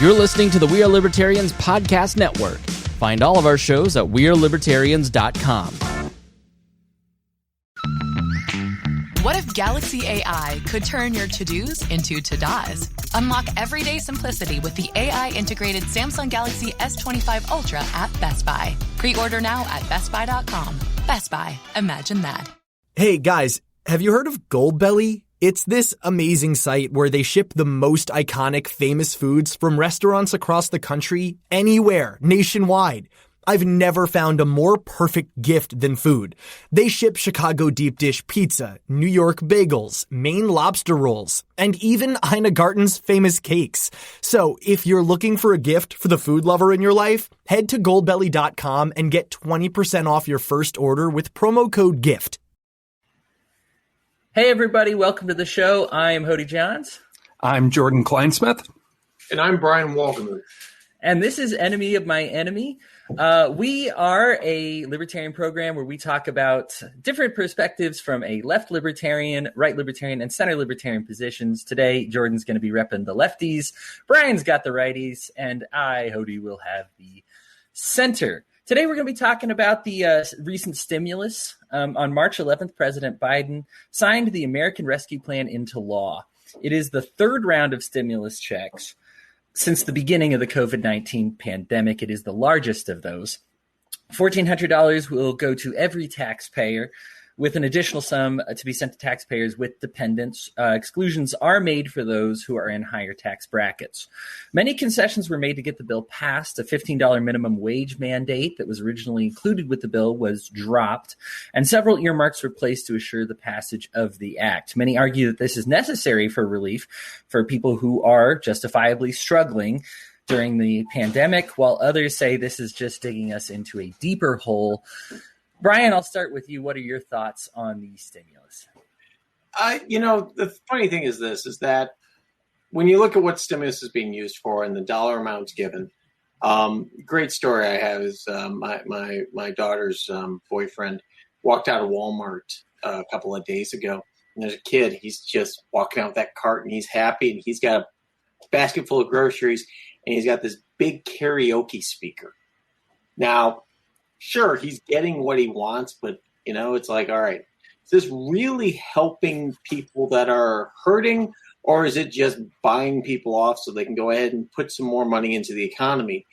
You're listening to the We Are Libertarians podcast network. Find all of our shows at wearelibertarians.com. What if Galaxy AI could turn your to-dos into to-dos? Unlock everyday simplicity with the AI-integrated Samsung Galaxy S25 Ultra at Best Buy. Pre-order now at bestbuy.com. Best Buy. Imagine that. Hey guys, have you heard of Goldbelly? It's this amazing site where they ship the most iconic famous foods from restaurants across the country, anywhere, nationwide. I've never found a more perfect gift than food. They ship Chicago deep dish pizza, New York bagels, Maine lobster rolls, and even Ina Garten's famous cakes. So if you're looking for a gift for the food lover in your life, head to goldbelly.com and get 20% off your first order with promo code GIFT. Hey everybody, welcome to the show. I am Hodey Johns. I'm Jordan Kleinsmith. And I'm Brian Wohlgemuth. And this is Enemy of My Enemy. We are a libertarian program where we talk about different perspectives from a left libertarian, right libertarian, and center libertarian positions. Today, Jordan's going to be repping the lefties, Brian's got the righties, and I, Hodey, will have the center. Today, we're going to be talking about the recent stimulus. On March 11th, President Biden signed the American Rescue Plan into law. It is the third round of stimulus checks since the beginning of the COVID-19 pandemic. It is the largest of those. $1,400 will go to every taxpayer, with an additional sum to be sent to taxpayers with dependents. Exclusions are made for those who are in higher tax brackets. Many concessions were made to get the bill passed. A $15 minimum wage mandate that was originally included with the bill was dropped, and several earmarks were placed to assure the passage of the act. Many argue that this is necessary for relief for people who are justifiably struggling during the pandemic, while others say this is just digging us into a deeper hole. Brian, I'll start with you. What are your thoughts on the stimulus? The funny thing is that when you look at what stimulus is being used for and the dollar amounts given, great story I have is my daughter's boyfriend walked out of Walmart a couple of days ago, and there's a kid. He's just walking out with that cart, and he's happy, and he's got a basket full of groceries, and he's got this big karaoke speaker. Now, sure, he's getting what he wants, but, it's like, all right, is this really helping people that are hurting, or is it just buying people off so they can go ahead and put some more money into the economy?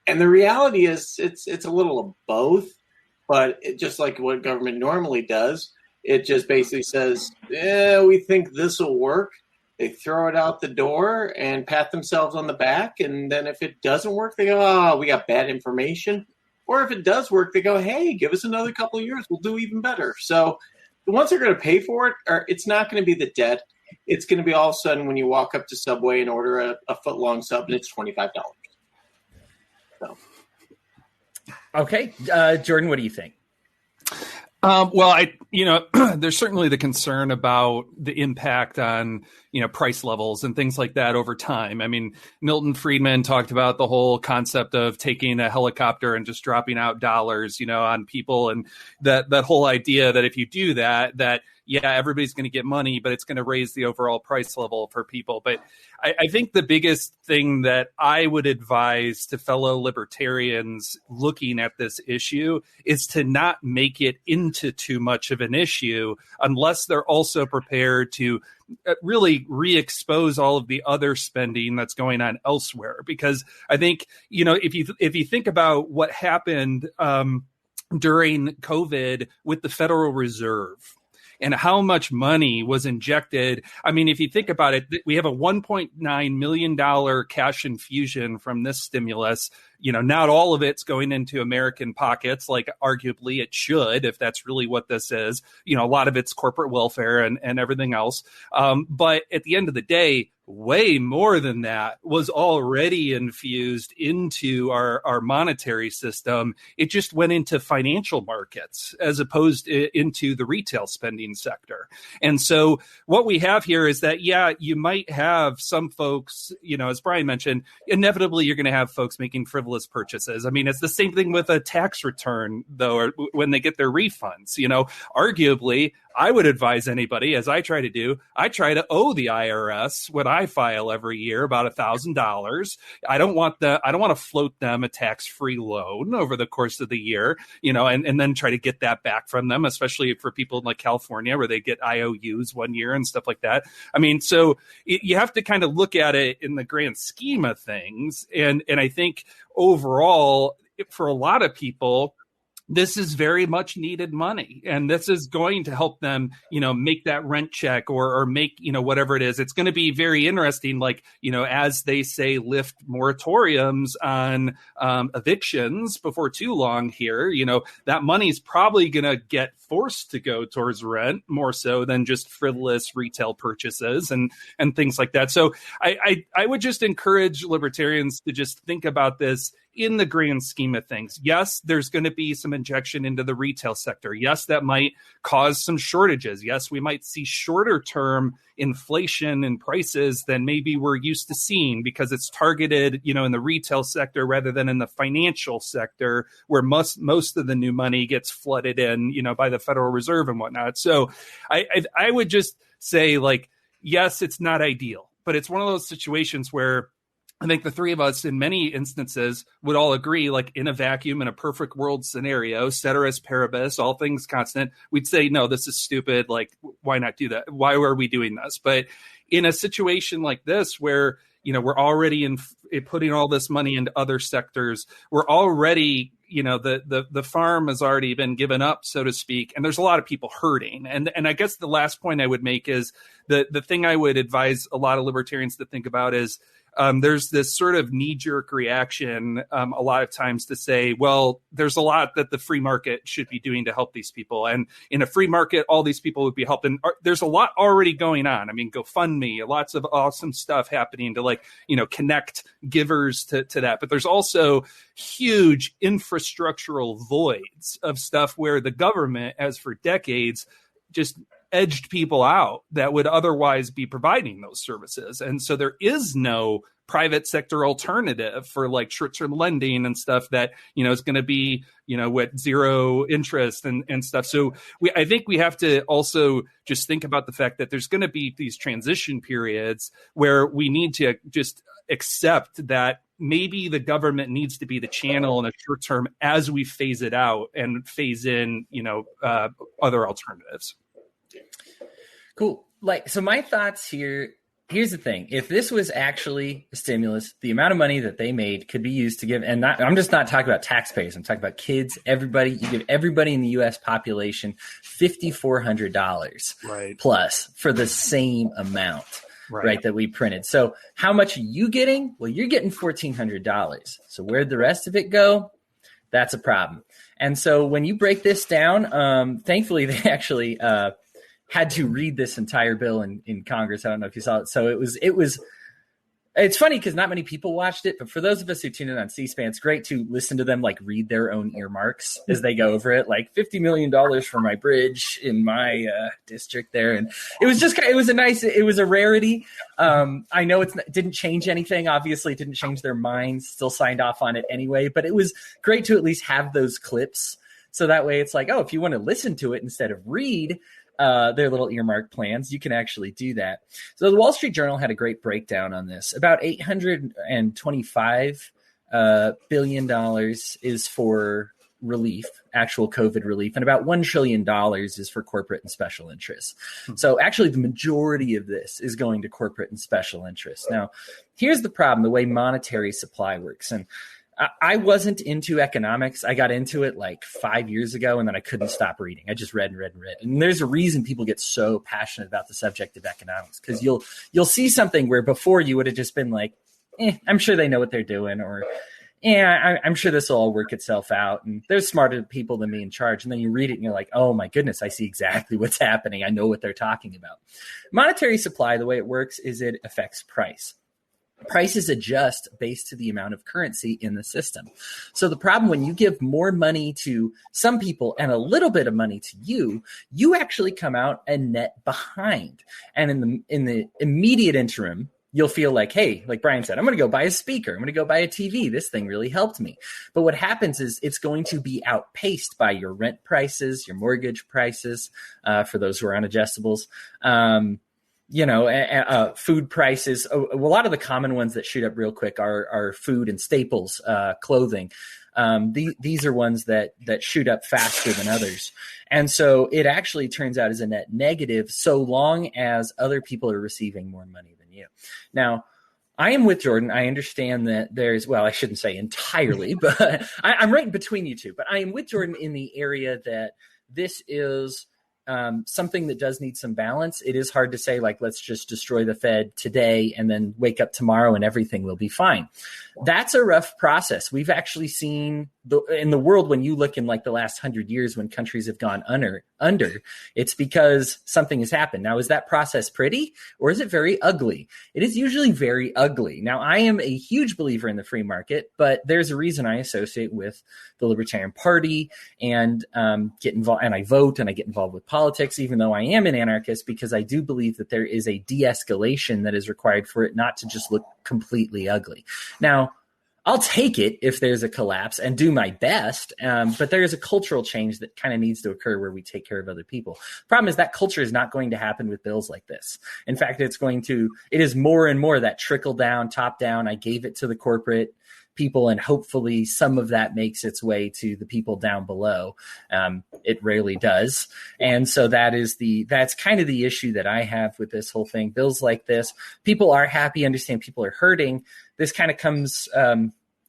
And the reality is it's a little of both, but just like what government normally does, it just basically says, we think this will work. They throw it out the door and pat themselves on the back, and then if it doesn't work, they go, we got bad information. Or if it does work, they go, hey, give us another couple of years. We'll do even better. So the ones that are going to pay for it, it's not going to be the debt. It's going to be all of a sudden when you walk up to Subway and order a foot-long sub, and it's $25. So. Okay. Jordan, what do you think? There's certainly the concern about the impact on, price levels and things like that over time. I mean, Milton Friedman talked about the whole concept of taking a helicopter and just dropping out dollars, on people. And that whole idea that if you do that, everybody's going to get money, but it's going to raise the overall price level for people. But I think the biggest thing that I would advise to fellow libertarians looking at this issue is to not make it into too much of an issue unless they're also prepared to really re-expose all of the other spending that's going on elsewhere. Because I think, if you think about what happened during COVID with the Federal Reserve, and how much money was injected. I mean, if you think about it, we have a $1.9 million cash infusion from this stimulus. Not all of it's going into American pockets, like arguably it should, if that's really what this is. A lot of it's corporate welfare and everything else. But at the end of the day, way more than that was already infused into our monetary system. It just went into financial markets as opposed into the retail spending sector. And so what we have here is that, you might have some folks, as Brian mentioned, inevitably you're going to have folks making frivolous purchases. I mean, it's the same thing with a tax return, though, or when they get their refunds. Arguably, I would advise anybody, as I try to do, I try to owe the IRS what I file every year, about $1,000. I don't want to float them a tax-free loan over the course of the year, and then try to get that back from them, especially for people in like California where they get IOUs 1 year and stuff like that. I mean, so you have to kind of look at it in the grand scheme of things. And I think overall, for a lot of people, this is very much needed money, and this is going to help them, make that rent check or make, whatever it is. It's going to be very interesting, like, as they say, lift moratoriums on evictions before too long here, that money is probably going to get forced to go towards rent more so than just frivolous retail purchases and things like that. So I would just encourage libertarians to just think about this in the grand scheme of things. Yes, there's going to be some injection into the retail sector. Yes, that might cause some shortages. Yes, we might see shorter term inflation in prices than maybe we're used to seeing because it's targeted, in the retail sector rather than in the financial sector where most of the new money gets flooded in, by the Federal Reserve and whatnot. So I would just say, like, yes, it's not ideal, but it's one of those situations where I think the three of us in many instances would all agree, like in a vacuum, in a perfect world scenario, ceteris paribus, all things constant, we'd say, no, this is stupid. Like, why not do that? Why are we doing this? But in a situation like this, where, we're already putting all this money into other sectors, we're already, the farm has already been given up, so to speak, and there's a lot of people hurting. And I guess the last point I would make is the thing I would advise a lot of libertarians to think about is, there's this sort of knee-jerk reaction a lot of times to say, well, there's a lot that the free market should be doing to help these people. And in a free market, all these people would be helped. And there's a lot already going on. I mean, GoFundMe, lots of awesome stuff happening to connect givers to that. But there's also huge infrastructural voids of stuff where the government, as for decades, just edged people out that would otherwise be providing those services. And so there is no private sector alternative for like short-term lending and stuff that, is going to be, with zero interest and stuff. So I think we have to also just think about the fact that there's going to be these transition periods where we need to just accept that maybe the government needs to be the channel in the short term as we phase it out and phase in, other alternatives. Cool. So my thoughts here, here's the thing. If this was actually a stimulus, the amount of money that they made could be used to give, and I'm just not talking about taxpayers. I'm talking about kids, everybody. You give everybody in the U.S. population $5,400 plus for the same amount, right, that we printed. So how much are you getting? Well, you're getting $1,400. So where'd the rest of it go? That's a problem. And so when you break this down, thankfully they actually had to read this entire bill in Congress. I don't know if you saw it. So it's funny because not many people watched it, but for those of us who tune in on C-SPAN, it's great to listen to them read their own earmarks as they go over it, like $50 million for my bridge in my district there. And it was just, it was a rarity. I know it didn't change anything. Obviously it didn't change their minds, still signed off on it anyway, but it was great to at least have those clips. So that way it's like, oh, if you want to listen to it instead of read their little earmark plans, you can actually do that. So the Wall Street Journal had a great breakdown on this. About $825 billion is for relief, actual COVID relief, and about $1 trillion is for corporate and special interests. So actually the majority of this is going to corporate and special interests. Now, here's the problem, the way monetary supply works. And I wasn't into economics. I got into it 5 years ago, and then I couldn't stop reading. I just read and read and read. And there's a reason people get so passionate about the subject of economics, because you'll see something where before you would have just been like, I'm sure they know what they're doing, or I'm sure this will all work itself out, and there's smarter people than me in charge. And then you read it and you're like, oh my goodness, I see exactly what's happening. I know what they're talking about. Monetary supply, the way it works is it affects price. Prices adjust based to the amount of currency in the system. So the problem when you give more money to some people and a little bit of money to you actually come out a net behind. And in the immediate interim, you'll feel like, hey, like Brian said, I'm going to go buy a speaker. I'm going to go buy a TV. This thing really helped me. But what happens is it's going to be outpaced by your rent prices, your mortgage prices, for those who are on adjustables, food prices. A lot of the common ones that shoot up real quick are food and staples, clothing. These are ones that shoot up faster than others. And so it actually turns out as a net negative so long as other people are receiving more money than you. Now, I am with Jordan. I understand that I shouldn't say entirely, but I'm right in between you two. But I am with Jordan in the area that this is something that does need some balance. It is hard to say, like, let's just destroy the Fed today and then wake up tomorrow and everything will be fine. That's a rough process. We've actually seen in the world, when you look in like the last 100 years, when countries have gone under, it's because something has happened. Now, is that process pretty or is it very ugly? It is usually very ugly. Now, I am a huge believer in the free market, but there's a reason I associate with the Libertarian Party and get involved, and I vote and I get involved with politics, even though I am an anarchist, because I do believe that there is a de-escalation that is required for it not to just look completely ugly. Now, I'll take it if there's a collapse and do my best, but there is a cultural change that kind of needs to occur where we take care of other people. Problem is that culture is not going to happen with bills like this. In fact, it is more and more that trickle down, top down. I gave it to the corporate people, and hopefully some of that makes its way to the people down below. It rarely does. And so that's kind of the issue that I have with this whole thing. Bills like this, people are happy, understand people are hurting. This kind of comes,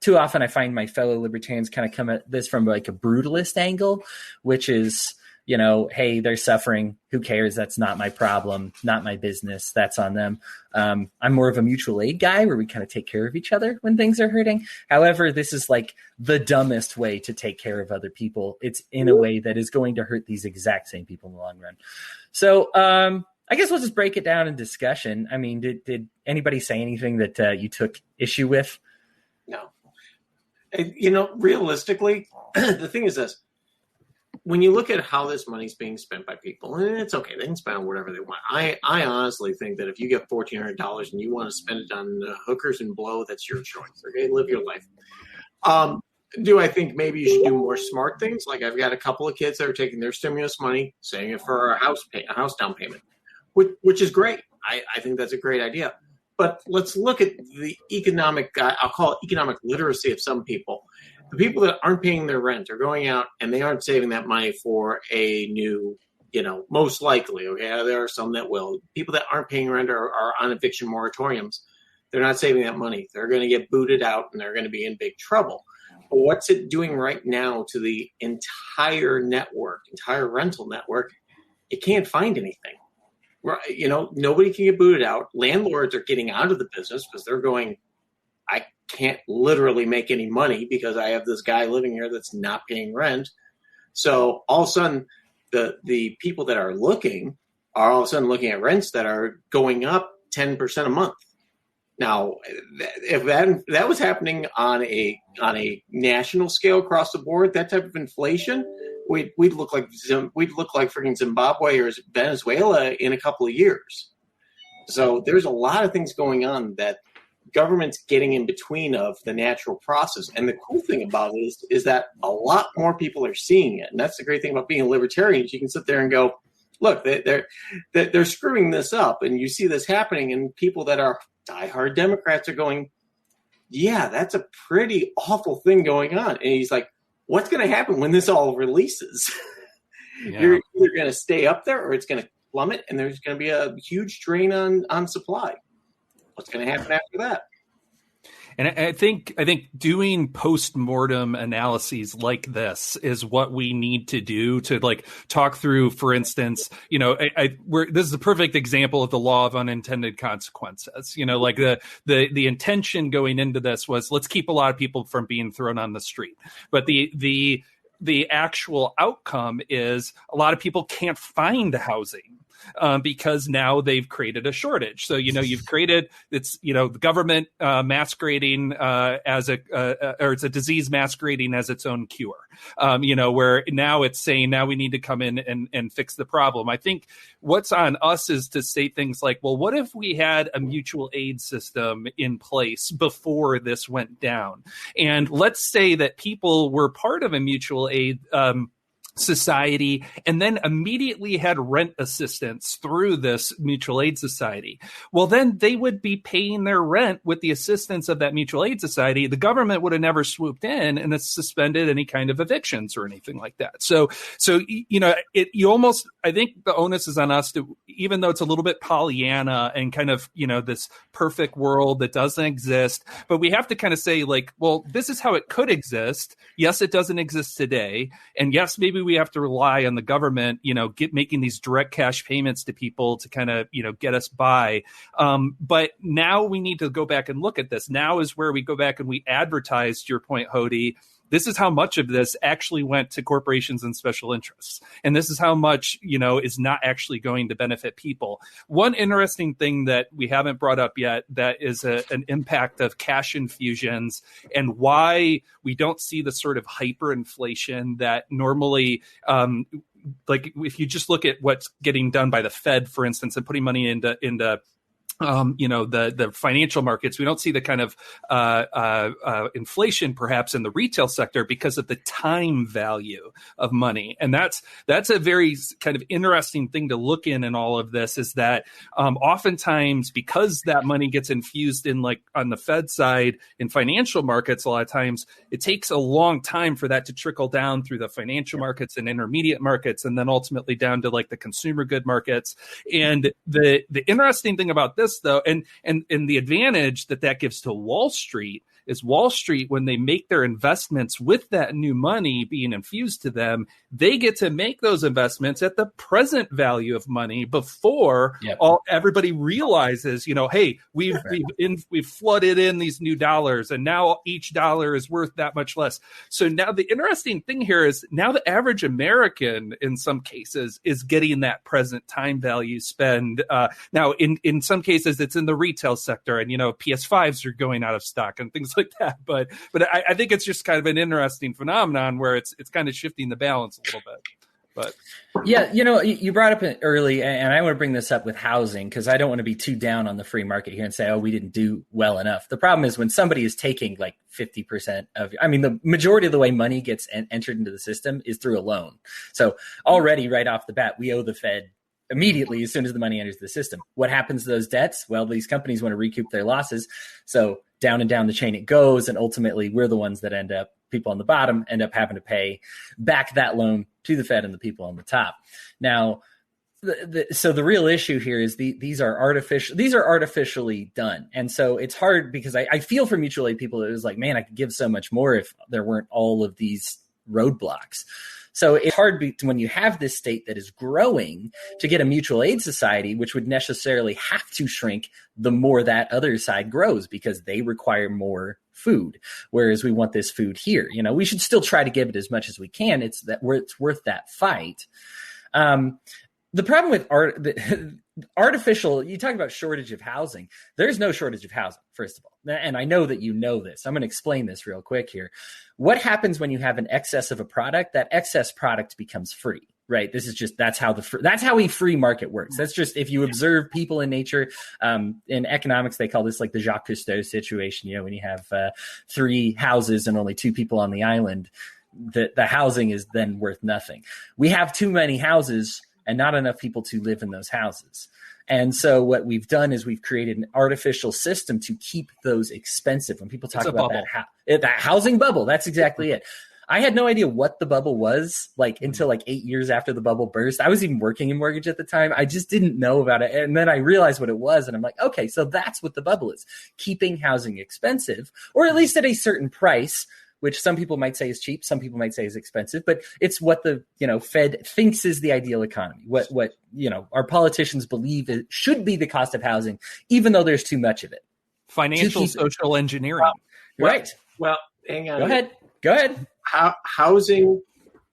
too often I find my fellow libertarians kind of come at this from like a brutalist angle, which is, hey, they're suffering. Who cares? That's not my problem, not my business. That's on them. I'm more of a mutual aid guy where we kind of take care of each other when things are hurting. However, this is like the dumbest way to take care of other people. It's in a way that is going to hurt these exact same people in the long run. So I guess we'll just break it down in discussion. I mean, did anybody say anything that you took issue with? No. Realistically, the thing is this. When you look at how this money's being spent by people, and it's okay, they can spend on whatever they want. I honestly think that if you get $1,400 and you want to spend it on hookers and blow, that's your choice. Okay, live your life. Do I think maybe you should do more smart things? Like I've got a couple of kids that are taking their stimulus money, saving it for a house down payment, which is great. I think that's a great idea. But let's look at the economic, I'll call it economic literacy of some people. The people that aren't paying their rent are going out and they aren't saving that money for a new, most likely, okay, there are some that will. People that aren't paying rent are on eviction moratoriums. They're not saving that money. They're going to get booted out and they're going to be in big trouble. But what's it doing right now to the entire rental network? It can't find anything. Nobody can get booted out. Landlords are getting out of the business because they're going, I can't literally make any money because I have this guy living here that's not paying rent. So all of a sudden, the people that are looking are all of a sudden looking at rents that are going up 10% a month. Now, if that was happening on a national scale across the board, that type of inflation, we'd look like freaking Zimbabwe or Venezuela in a couple of years. So there's a lot of things going on that government's getting in between of the natural process. And the cool thing about it is that a lot more people are seeing it. And that's the great thing about being a libertarian. You can sit there and go, look, they're screwing this up. And you see this happening, and people that are diehard Democrats are going, yeah, that's a pretty awful thing going on. And he's like, what's going to happen when this all releases? Yeah. You're either going to stay up there or it's going to plummet, and there's going to be a huge drain on supply. What's going to happen after that? And I think doing post-mortem analyses like this is what we need to do to talk through, for instance, this is a perfect example of the law of unintended consequences. The intention going into this was, let's keep a lot of people from being thrown on the street. But the actual outcome is a lot of people can't find housing. because now they've created a shortage. So, you've created, it's, the government masquerading as or it's a disease masquerading as its own cure, where now it's saying now we need to come in and fix the problem. I think what's on us is to say things like, well, what if we had a mutual aid system in place before this went down? And let's say that people were part of a mutual aid society and then immediately had rent assistance through this mutual aid society. Well, then they would be paying their rent with the assistance of that mutual aid society. The government would have never swooped in and suspended any kind of evictions or anything like that. So I think the onus is on us to, even though it's a little bit Pollyanna and kind of, this perfect world that doesn't exist, but we have to kind of say like, well, this is how it could exist. Yes, it doesn't exist today. And yes, maybe we have to rely on the government, making these direct cash payments to people to kind of, get us by. But now we need to go back and look at this. Now is where we go back and we advertise, to your point, Hodey. This is how much of this actually went to corporations and special interests. And this is how much, is not actually going to benefit people. One interesting thing that we haven't brought up yet that is an impact of cash infusions and why we don't see the sort of hyperinflation that normally like if you just look at what's getting done by the Fed, for instance, and putting money into the financial markets, we don't see the kind of inflation perhaps in the retail sector because of the time value of money. And that's a very kind of interesting thing to look in all of this, is that oftentimes because that money gets infused in, like on the Fed side in financial markets, a lot of times it takes a long time for that to trickle down through the financial markets and intermediate markets, and then ultimately down to like the consumer good markets. And the interesting thing about this, though, and the advantage that gives to Wall Street is Wall Street, when they make their investments with that new money being infused to them, they get to make those investments at the present value of money before everybody realizes, hey, we've flooded in these new dollars, and now each dollar is worth that much less. So now the interesting thing here is now the average American, in some cases, is getting that present time value spend. Now, in some cases, it's in the retail sector, and PS5s are going out of stock and things like that. But I think it's just kind of an interesting phenomenon where it's kind of shifting the balance a little bit. But yeah, you brought up early, and I want to bring this up with housing because I don't want to be too down on the free market here and say, oh, we didn't do well enough. The problem is when somebody is taking like 50% the majority of the way money gets entered into the system is through a loan. So already right off the bat, we owe the Fed immediately as soon as the money enters the system. What happens to those debts? Well, these companies want to recoup their losses. So down and down the chain it goes. And ultimately we're the ones that people on the bottom end up having to pay back that loan to the Fed and the people on the top. Now, so the real issue here is these are artificially done. And so it's hard because I feel for mutual aid people. It was like, man, I could give so much more if there weren't all of these roadblocks. So it's hard when you have this state that is growing to get a mutual aid society, which would necessarily have to shrink the more that other side grows because they require more food. Whereas we want this food here. We should still try to give it as much as we can. It's worth that fight. The problem with artificial, you talk about shortage of housing. There's no shortage of housing, first of all. And I know that you know this. I'm going to explain this real quick here. What happens when you have an excess of a product? That excess product becomes free, right? That's how a free market works. That's just, if you observe people in nature, in economics, they call this like the Jacques Cousteau situation. When you have 3 houses and only 2 people on the island, the housing is then worth nothing. We have too many houses and not enough people to live in those houses. And so what we've done is we've created an artificial system to keep those expensive. When people talk about that housing bubble, that's exactly it. I had no idea what the bubble was until 8 years after the bubble burst. I was even working in mortgage at the time. I just didn't know about it. And then I realized what it was. And I'm like, okay, so that's what the bubble is. Keeping housing expensive, or at least at a certain price, which some people might say is cheap, some people might say is expensive, but it's what the Fed thinks is the ideal economy. What our politicians believe it should be the cost of housing, even though there's too much of it. Financial social engineering. Right. Well, hang on. Go ahead. Housing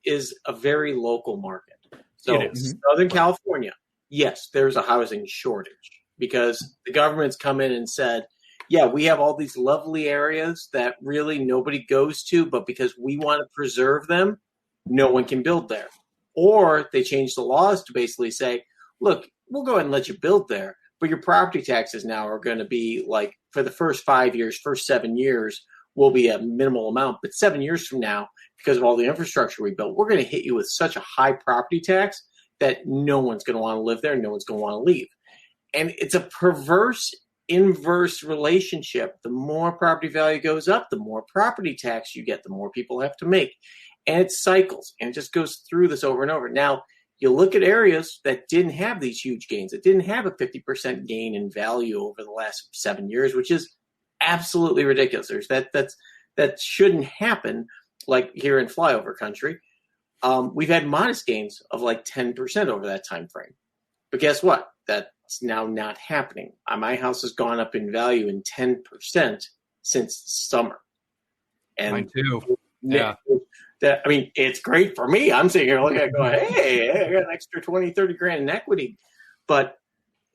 is a very local market. So Southern California, yes, there's a housing shortage because the government's come in and said, yeah, we have all these lovely areas that really nobody goes to, but because we want to preserve them, no one can build there. Or they changed the laws to basically say, look, we'll go ahead and let you build there, but your property taxes now are going to be like for the first 5 years, first 7 years will be a minimal amount. But 7 years from now, because of all the infrastructure we built, we're going to hit you with such a high property tax that no one's going to want to live there. No one's going to want to leave. And it's a perverse, inverse relationship. The more property value goes up, the more property tax you get, the more people have to make. And it cycles and it just goes through this over and over. Now, you look at areas that didn't have these huge gains. It didn't have a 50% gain in value over the last 7 years, which is absolutely ridiculous. That shouldn't happen, like here in flyover country. We've had modest gains of like 10% over that time frame. But guess what? That's now not happening. My house has gone up in value in 10% since summer. And mine too. Yeah. It's great for me. I'm sitting here looking at it going, hey, I got an extra 20, 30 grand in equity. But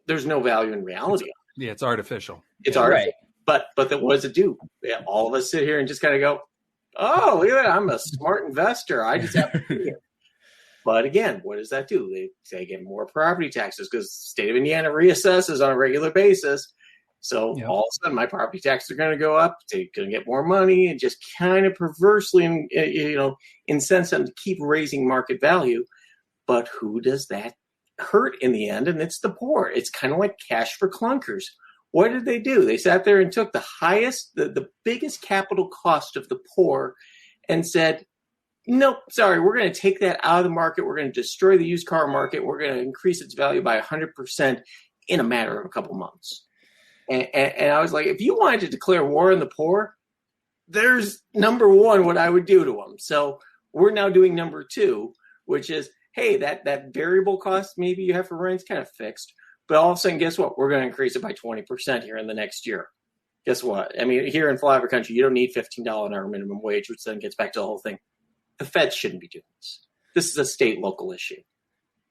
there's no value in reality. Yeah, it's artificial. It's artificial. Right. But then what does it do? All of us sit here and just kind of go, oh, look at that. I'm a smart investor. I just have to be here. But again, what does that do? They get more property taxes because the state of Indiana reassesses on a regular basis. So all of a sudden, my property taxes are going to go up. They're going to get more money and just kind of perversely, incent them to keep raising market value. But who does that hurt in the end? And it's the poor. It's kind of like cash for clunkers. What did they do? They sat there and took the biggest capital cost of the poor and said, nope, sorry, we're going to take that out of the market. We're going to destroy the used car market. We're going to increase its value by 100% in a matter of a couple months. And I was like, if you wanted to declare war on the poor, there's number one, what I would do to them. So we're now doing number two, which is, hey, that variable cost maybe you have for rent is kind of fixed. But all of a sudden, guess what? We're going to increase it by 20% here in the next year. Guess what? I mean, here in flyover country, you don't need $15 an hour minimum wage, which then gets back to the whole thing. The Fed shouldn't be doing this. This is a state local issue.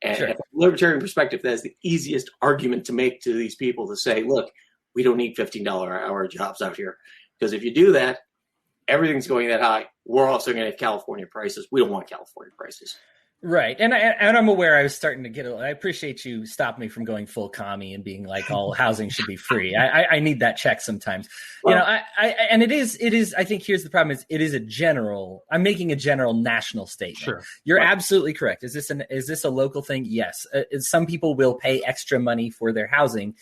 And from a libertarian perspective, that is the easiest argument to make to these people to say, look, we don't need $15 an hour jobs out here. Because if you do that, everything's going that high. We're also going to have California prices. We don't want California prices. Right. And I'm aware I was starting to get I appreciate you stopping me from going full commie and being like all housing should be free. I need that check sometimes. Well, and it is, I think here's the problem is it is I'm making a general national statement. Sure. You're absolutely correct. Is this a local thing? Yes. Some people will pay extra money for their housing,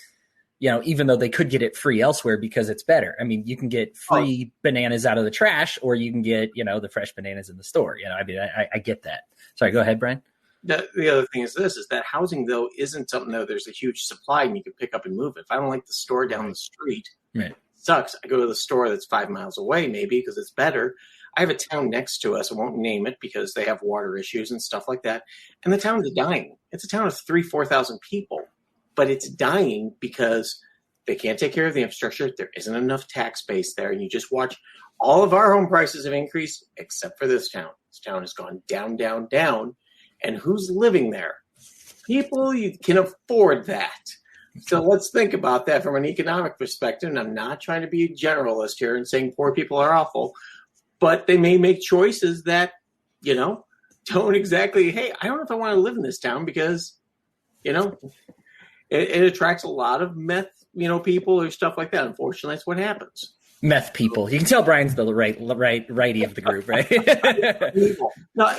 even though they could get it free elsewhere because it's better. I mean, you can get free bananas out of the trash or you can get, the fresh bananas in the store. I get that. Sorry, go ahead, Brian. The other thing is that housing, though, isn't something though there's a huge supply and you can pick up and move it. If I don't like the store down the street, it sucks. I go to the store that's 5 miles away maybe because it's better. I have a town next to us. I won't name it because they have water issues and stuff like that. And the town is dying. It's a town of 4,000 people, but it's dying because they can't take care of the infrastructure. There isn't enough tax base there. And you just watch all of our home prices have increased except for this town. This town has gone down, down, down. And who's living there? People you can afford that. So let's think about that from an economic perspective. And I'm not trying to be a generalist here and saying poor people are awful, but they may make choices that, don't exactly, hey, I don't know if I want to live in this town because, it attracts a lot of meth, people or stuff like that. Unfortunately, that's what happens. Meth people. You can tell Brian's the righty of the group, right? No,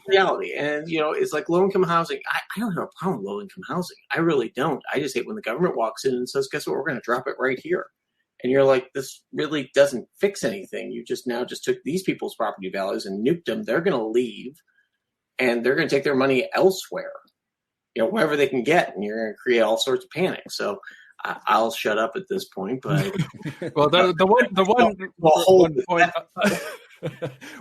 reality. And, it's like low-income housing. I don't have a problem with low-income housing. I really don't. I just hate when the government walks in and says, guess what? We're going to drop it right here. And you're like, this really doesn't fix anything. You just took these people's property values and nuked them. They're going to leave, and they're going to take their money elsewhere, wherever they can get. And you're going to create all sorts of panic. So I'll shut up at this point, but well, the one point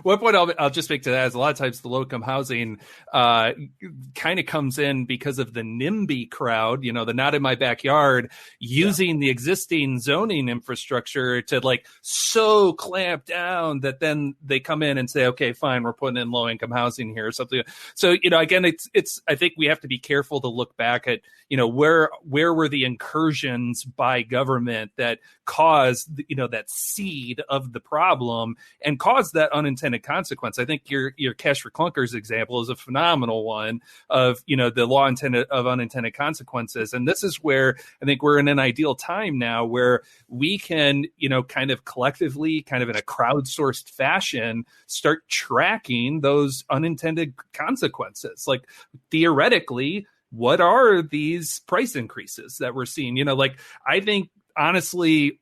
One point I'll just make to that is a lot of times the low-income housing kind of comes in because of the NIMBY crowd, the not in my backyard, using the existing zoning infrastructure to like so clamp down that then they come in and say, okay, fine, we're putting in low-income housing here or something. So, again, it's I think we have to be careful to look back at, where were the incursions by government that caused, that seed of the problem and caused that unintended consequence. I think your Cash for Clunkers example is a phenomenal one of, the law of unintended consequences. And this is where I think we're in an ideal time now where we can, kind of collectively, kind of in a crowdsourced fashion, start tracking those unintended consequences. Like theoretically, what are these price increases that we're seeing? I think honestly,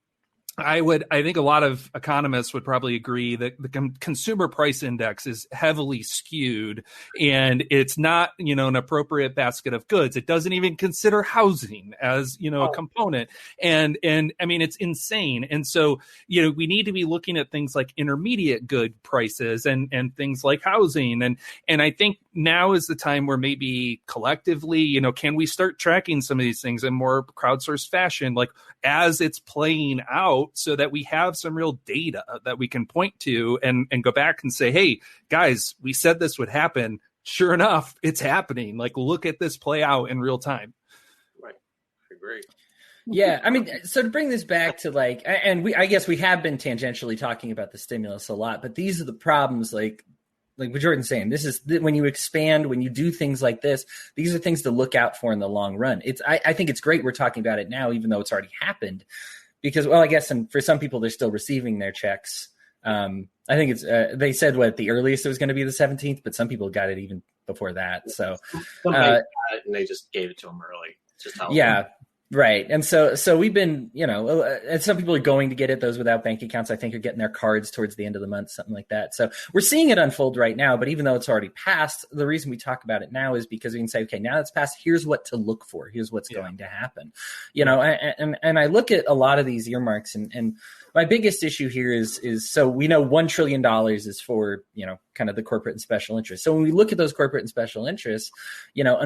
I think a lot of economists would probably agree that the consumer price index is heavily skewed and it's not, an appropriate basket of goods. It doesn't even consider housing as, a component. And I mean, it's insane. And so, we need to be looking at things like intermediate good prices and things like housing. And I think now is the time where maybe collectively, can we start tracking some of these things in more crowdsourced fashion, like as it's playing out, so that we have some real data that we can point to and go back and say, hey, guys, we said this would happen. Sure enough, it's happening. Like, look at this play out in real time. Right. I agree. Yeah, I mean, so to bring this back to I guess we have been tangentially talking about the stimulus a lot, but these are the problems like what Jordan's saying. This is when you expand, when you do things like this, these are things to look out for in the long run. I think it's great we're talking about it now, even though it's already happened. Because, well, I guess for some people, they're still receiving their checks. I think it's they said the earliest it was going to be the 17th, but some people got it even before that. So got it and they just gave it to them early. Just how right. And so we've been, and some people are going to get it. Those without bank accounts, I think, are getting their cards towards the end of the month, something like that. So we're seeing it unfold right now. But even though it's already passed, the reason we talk about it now is because we can say, okay, now it's passed. Here's what to look for. Here's what's going to happen. And I look at a lot of these earmarks and my biggest issue here is so we know $1 trillion is for, kind of the corporate and special interests. So when we look at those corporate and special interests, I know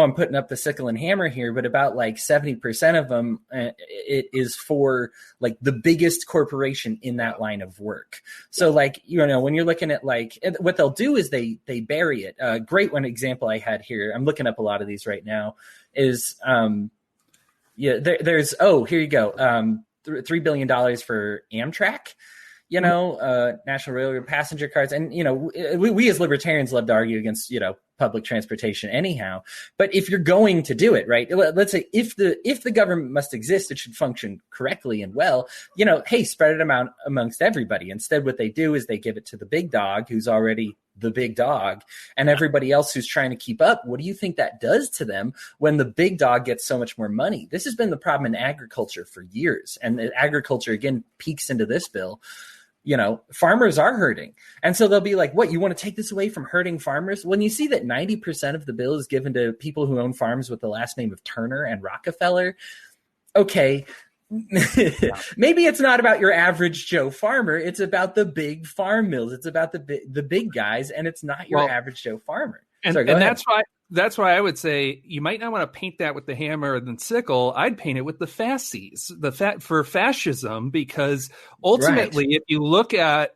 I'm putting up the sickle and hammer here, but about like 70% of them, it is for like the biggest corporation in that line of work. So like, when you're looking at like what they'll do is they bury it. Great one example I had here. I'm looking up a lot of these right now is, there's, here you go. $3 billion for Amtrak. National Railroad passenger cards. And, we as libertarians love to argue against, public transportation anyhow. But if you're going to do it, right, let's say if the government must exist, it should function correctly and well, hey, spread it out amongst everybody. Instead, what they do is they give it to the big dog who's already the big dog and everybody else who's trying to keep up. What do you think that does to them when the big dog gets so much more money? This has been the problem in agriculture for years. And agriculture, again, peeks into this bill. Farmers are hurting. And so they'll be like, what, you want to take this away from hurting farmers? When you see that 90% of the bill is given to people who own farms with the last name of Turner and Rockefeller, okay, maybe it's not about your average Joe farmer. It's about the big farm mills. It's about the big guys, and it's not your average Joe farmer. And that's why I would say you might not want to paint that with the hammer and the sickle. I'd paint it with the fasces, for fascism, because ultimately, if you look at,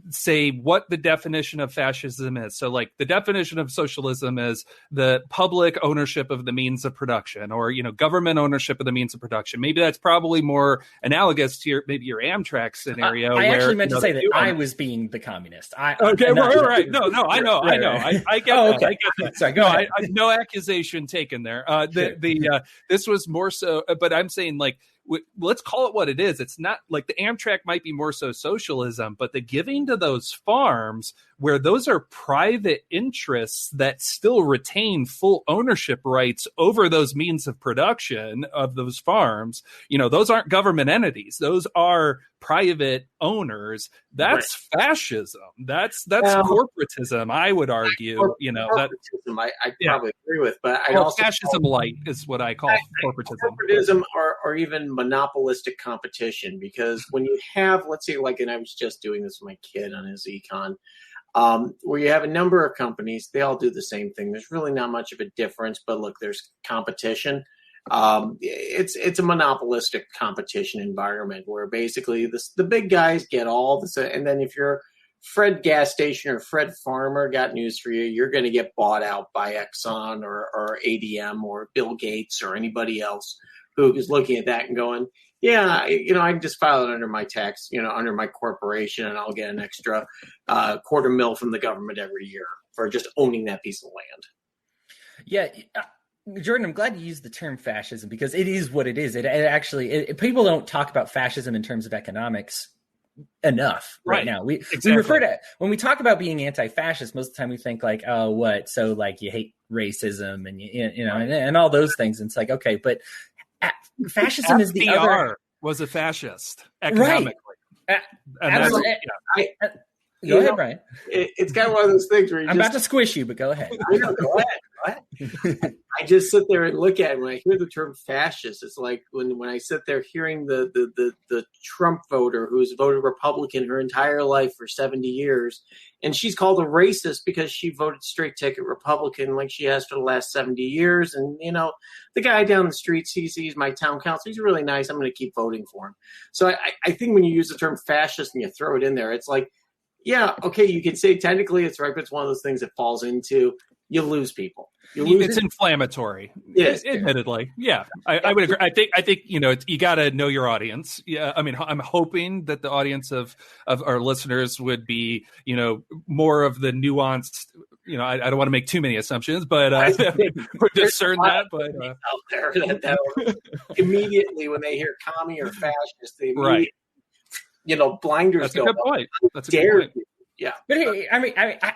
say what the definition of fascism is. So like the definition of socialism is the public ownership of the means of production or, government ownership of the means of production. Maybe that's probably more analogous to your Amtrak scenario. I actually meant to say that I was being the communist. Right. No, I know. I get that. Okay. Sorry, go ahead. No accusation taken there. Sure. This was more so, but I'm saying like, let's call it what it is. It's not like the Amtrak might be more so socialism, but the giving to those farms where those are private interests that still retain full ownership rights over those means of production of those farms. Those aren't government entities. Those are private owners. That's fascism. That's corporatism, I would argue. Corporatism, I probably agree with, but fascism light is what I call corporatism. Corporatism or even monopolistic competition, because when you have, let's say, and I was just doing this with my kid on his econ, where you have a number of companies, they all do the same thing. There's really not much of a difference, but look, there's competition. It's a monopolistic competition environment where basically the big guys get all this, and then if you're Fred Gas Station or Fred Farmer, got news for you, you're going to get bought out by Exxon or ADM or Bill Gates or anybody else who is looking at that and going, yeah, I can just file it under my tax, under my corporation, and I'll get an extra $250,000 from the government every year for just owning that piece of land. Yeah. Jordan, I'm glad you used the term fascism, because it is what it is. It actually, people don't talk about fascism in terms of economics enough right now. We refer to, when we talk about being anti-fascist, most of the time we think like, oh, what? So like you hate racism and and all those things. And it's like, okay, but fascism is the other. Was a fascist economically. Right. Go ahead, Brian. It's kind of one of those things where I'm about to squish you, but go ahead. Go ahead. I just sit there and look at it. When I hear the term fascist, it's like when I sit there hearing the Trump voter who's voted Republican her entire life for 70 years, and she's called a racist because she voted straight ticket Republican like she has for the last 70 years. And, the guy down the street, he's my town council. He's really nice. I'm going to keep voting for him. So I think when you use the term fascist and you throw it in there, it's like, yeah, okay, you can say technically it's right, but it's one of those things that falls into you lose people. It's inflammatory. Yes, admittedly. Yeah, I would agree. I think you got to know your audience. Yeah, I mean, I'm hoping that the audience of our listeners would be, more of the nuanced. I don't want to make too many assumptions, but would discern that. But out there that immediately when they hear commie or fascist, they immediately, blinders That's go. A good point. That's a good point. Yeah, but hey,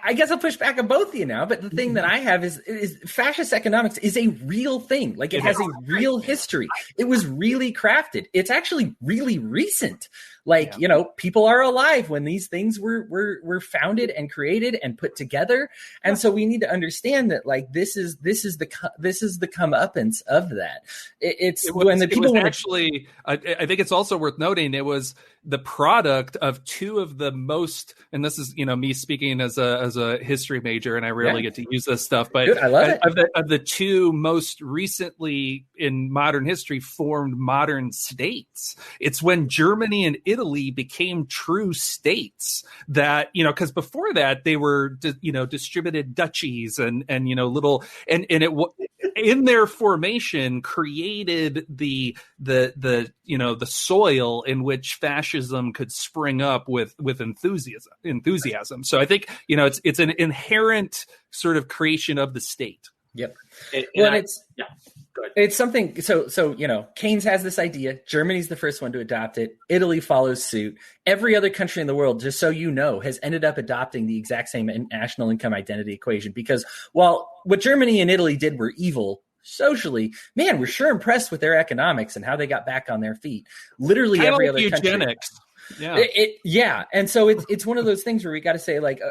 I guess I'll push back on both of you now. But the thing that I have is fascist economics is a real thing. Like it has a real history. It was really crafted. It's actually really recent. Like people are alive when these things were founded and created and put together. And so we need to understand that like this is the comeuppance of that. I think it's also worth noting it was the product of two of the most, and this is me speaking as a history major, and I rarely get to use this stuff, but Good, I love it. Of the two most recently in modern history formed modern states. It's when Germany and Italy became true states that, because before that they were, distributed duchies and little, and it in their formation created the soil in which fascism could spring up with enthusiasm. So I think, it's an inherent sort of creation of the state. Yep. It's something. So Keynes has this idea. Germany's the first one to adopt it. Italy follows suit. Every other country in the world, just so you know, has ended up adopting the exact same national income identity equation. Because while what Germany and Italy did were evil socially, man, we're sure impressed with their economics and how they got back on their feet. Literally kind every of like other country. Eugenics. Yeah. And so it's one of those things where we got to say, like,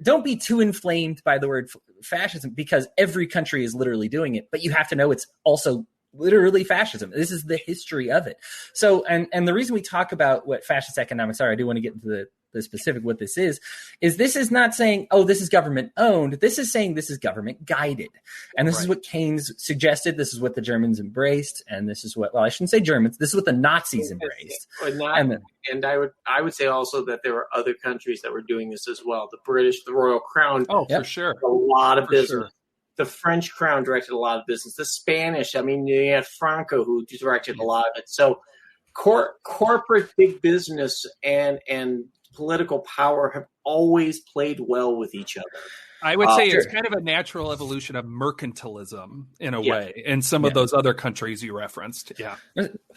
don't be too inflamed by the word fascism, because every country is literally doing it, but you have to know it's also literally fascism. This is the history of it. So, and the reason we talk about what fascist economics are, I do want to get into the specific what this is this is not saying, oh, this is government owned. This is saying this is government guided. And this is what Keynes suggested. This is what the Germans embraced. And this is what, well, I shouldn't say Germans. This is what the Nazis embraced. And I would say also that there were other countries that were doing this as well. The British, the Royal Crown. Oh, for sure. A lot of business. Sure. The French Crown directed a lot of business. The Spanish, you had Franco who directed a lot of it. So corporate big business and political power have always played well with each other. I would say it's Sure. kind of a natural evolution of mercantilism in a Yeah. way in some of those other countries you referenced. Yeah.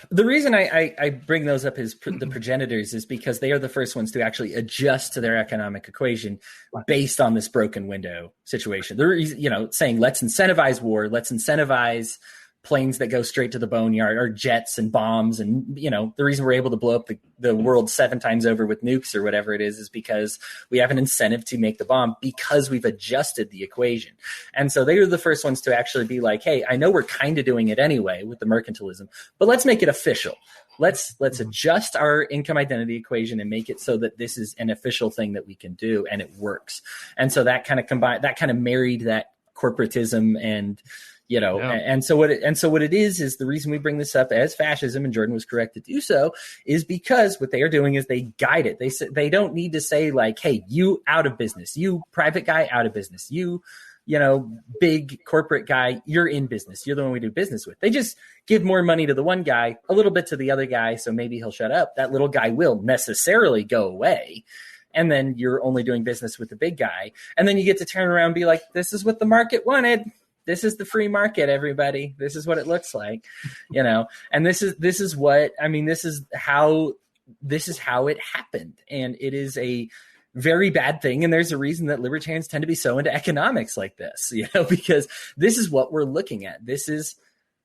The reason I bring those up as the progenitors is because they are the first ones to actually adjust to their economic equation based on this broken window situation. They're, saying let's incentivize war, let's incentivize planes that go straight to the boneyard, or jets and bombs. And, the reason we're able to blow up the world 7 times over with nukes or whatever it is because we have an incentive to make the bomb because we've adjusted the equation. And so they were the first ones to actually be like, hey, I know we're kind of doing it anyway with the mercantilism, but let's make it official. Let's adjust our income identity equation and make it so that this is an official thing that we can do and it works. And so that kind of married that corporatism and, and so what it is the reason we bring this up as fascism, and Jordan was correct to do so, is because what they are doing is they guide it. They don't need to say like, hey, you out of business, you private guy out of business, you big corporate guy, you're in business, you're the one we do business with. They just give more money to the one guy, a little bit to the other guy, so maybe he'll shut up. That little guy will necessarily go away. And then you're only doing business with the big guy. And then you get to turn around and be like, this is what the market wanted. This is the free market, everybody. This is what it looks like, and this is how it happened. And it is a very bad thing. And there's a reason that libertarians tend to be so into economics like this, because this is what we're looking at. This is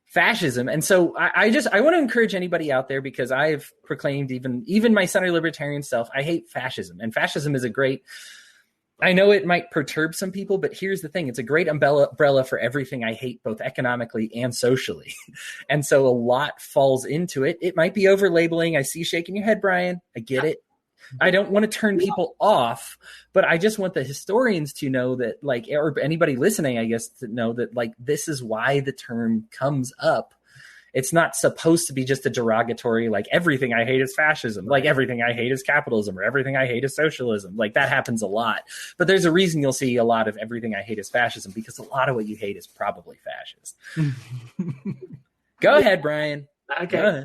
fascism. And so I want to encourage anybody out there, because I've proclaimed even my center libertarian self, I hate fascism. And fascism is I know it might perturb some people, but here's the thing. It's a great umbrella for everything I hate, both economically and socially. And so a lot falls into it. It might be over labeling. I see you shaking your head, Brian. I get it. I don't want to turn people off, but I just want the historians to know that, or anybody listening, I guess, to know that, this is why the term comes up. It's not supposed to be just a derogatory, everything I hate is fascism, everything I hate is capitalism, or everything I hate is socialism. That happens a lot. But there's a reason you'll see a lot of everything I hate is fascism, because a lot of what you hate is probably fascist. Go ahead, Brian. Okay.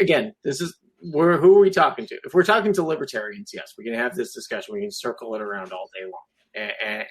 Again, this is who are we talking to? If we're talking to libertarians, yes, we can have this discussion. We can circle it around all day long.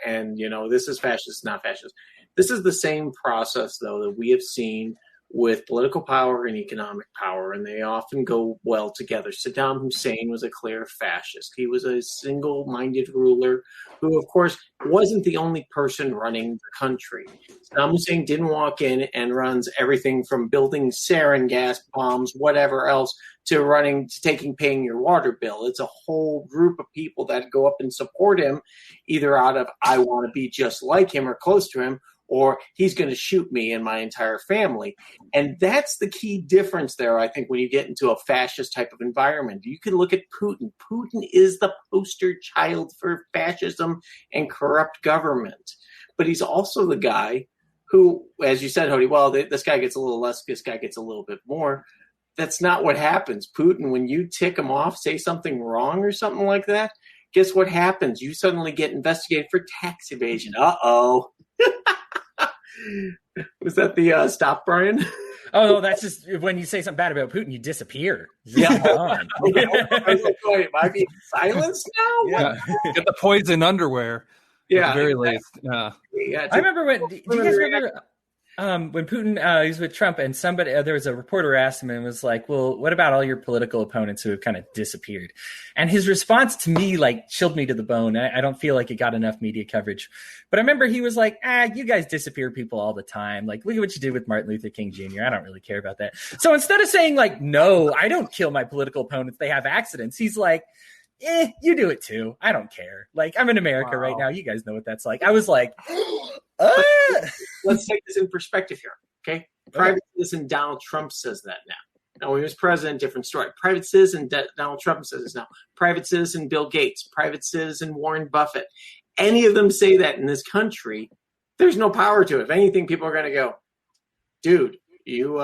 And this is fascist, not fascist. This is the same process, though, that we have seen with political power and economic power, and they often go well together. Saddam Hussein was a clear fascist. He was a single-minded ruler who, of course, wasn't the only person running the country. Saddam Hussein didn't walk in and runs everything from building sarin gas bombs, whatever else, to paying your water bill. It's a whole group of people that go up and support him, either out of I want to be just like him or close to him, or he's going to shoot me and my entire family. And that's the key difference there, I think, when you get into a fascist type of environment. You can look at Putin. Putin is the poster child for fascism and corrupt government. But he's also the guy who, as you said, Hodey, well, this guy gets a little less, this guy gets a little bit more. That's not what happens. Putin, when you tick him off, say something wrong or something like that, guess what happens? You suddenly get investigated for tax evasion. Uh-oh. Was that the stop, Brian? Oh, no, that's just when you say something bad about Putin, you disappear. Yeah. Am I being silenced now? Yeah. Get the poison underwear. Yeah. At the very least. Yeah. I remember do you guys remember when Putin he was with Trump, and somebody there was a reporter asked him and was like, well, what about all your political opponents who have kind of disappeared? And his response to me chilled me to the bone. I don't feel like it got enough media coverage, but I remember he was like, you guys disappear people all the time. Look at what you did with Martin Luther King Jr. I don't really care about that. So instead of saying no, I don't kill my political opponents, they have accidents, he's like, you do it too. I don't care. I'm in America right now. You guys know what that's like. I was like, let's take this in perspective here. Okay. Private citizen Donald Trump says that now. Now, when he was president, different story. Private citizen Donald Trump says this now. Private citizen Bill Gates, private citizen Warren Buffett. Any of them say that in this country, there's no power to it. If anything, people are going to go, dude, you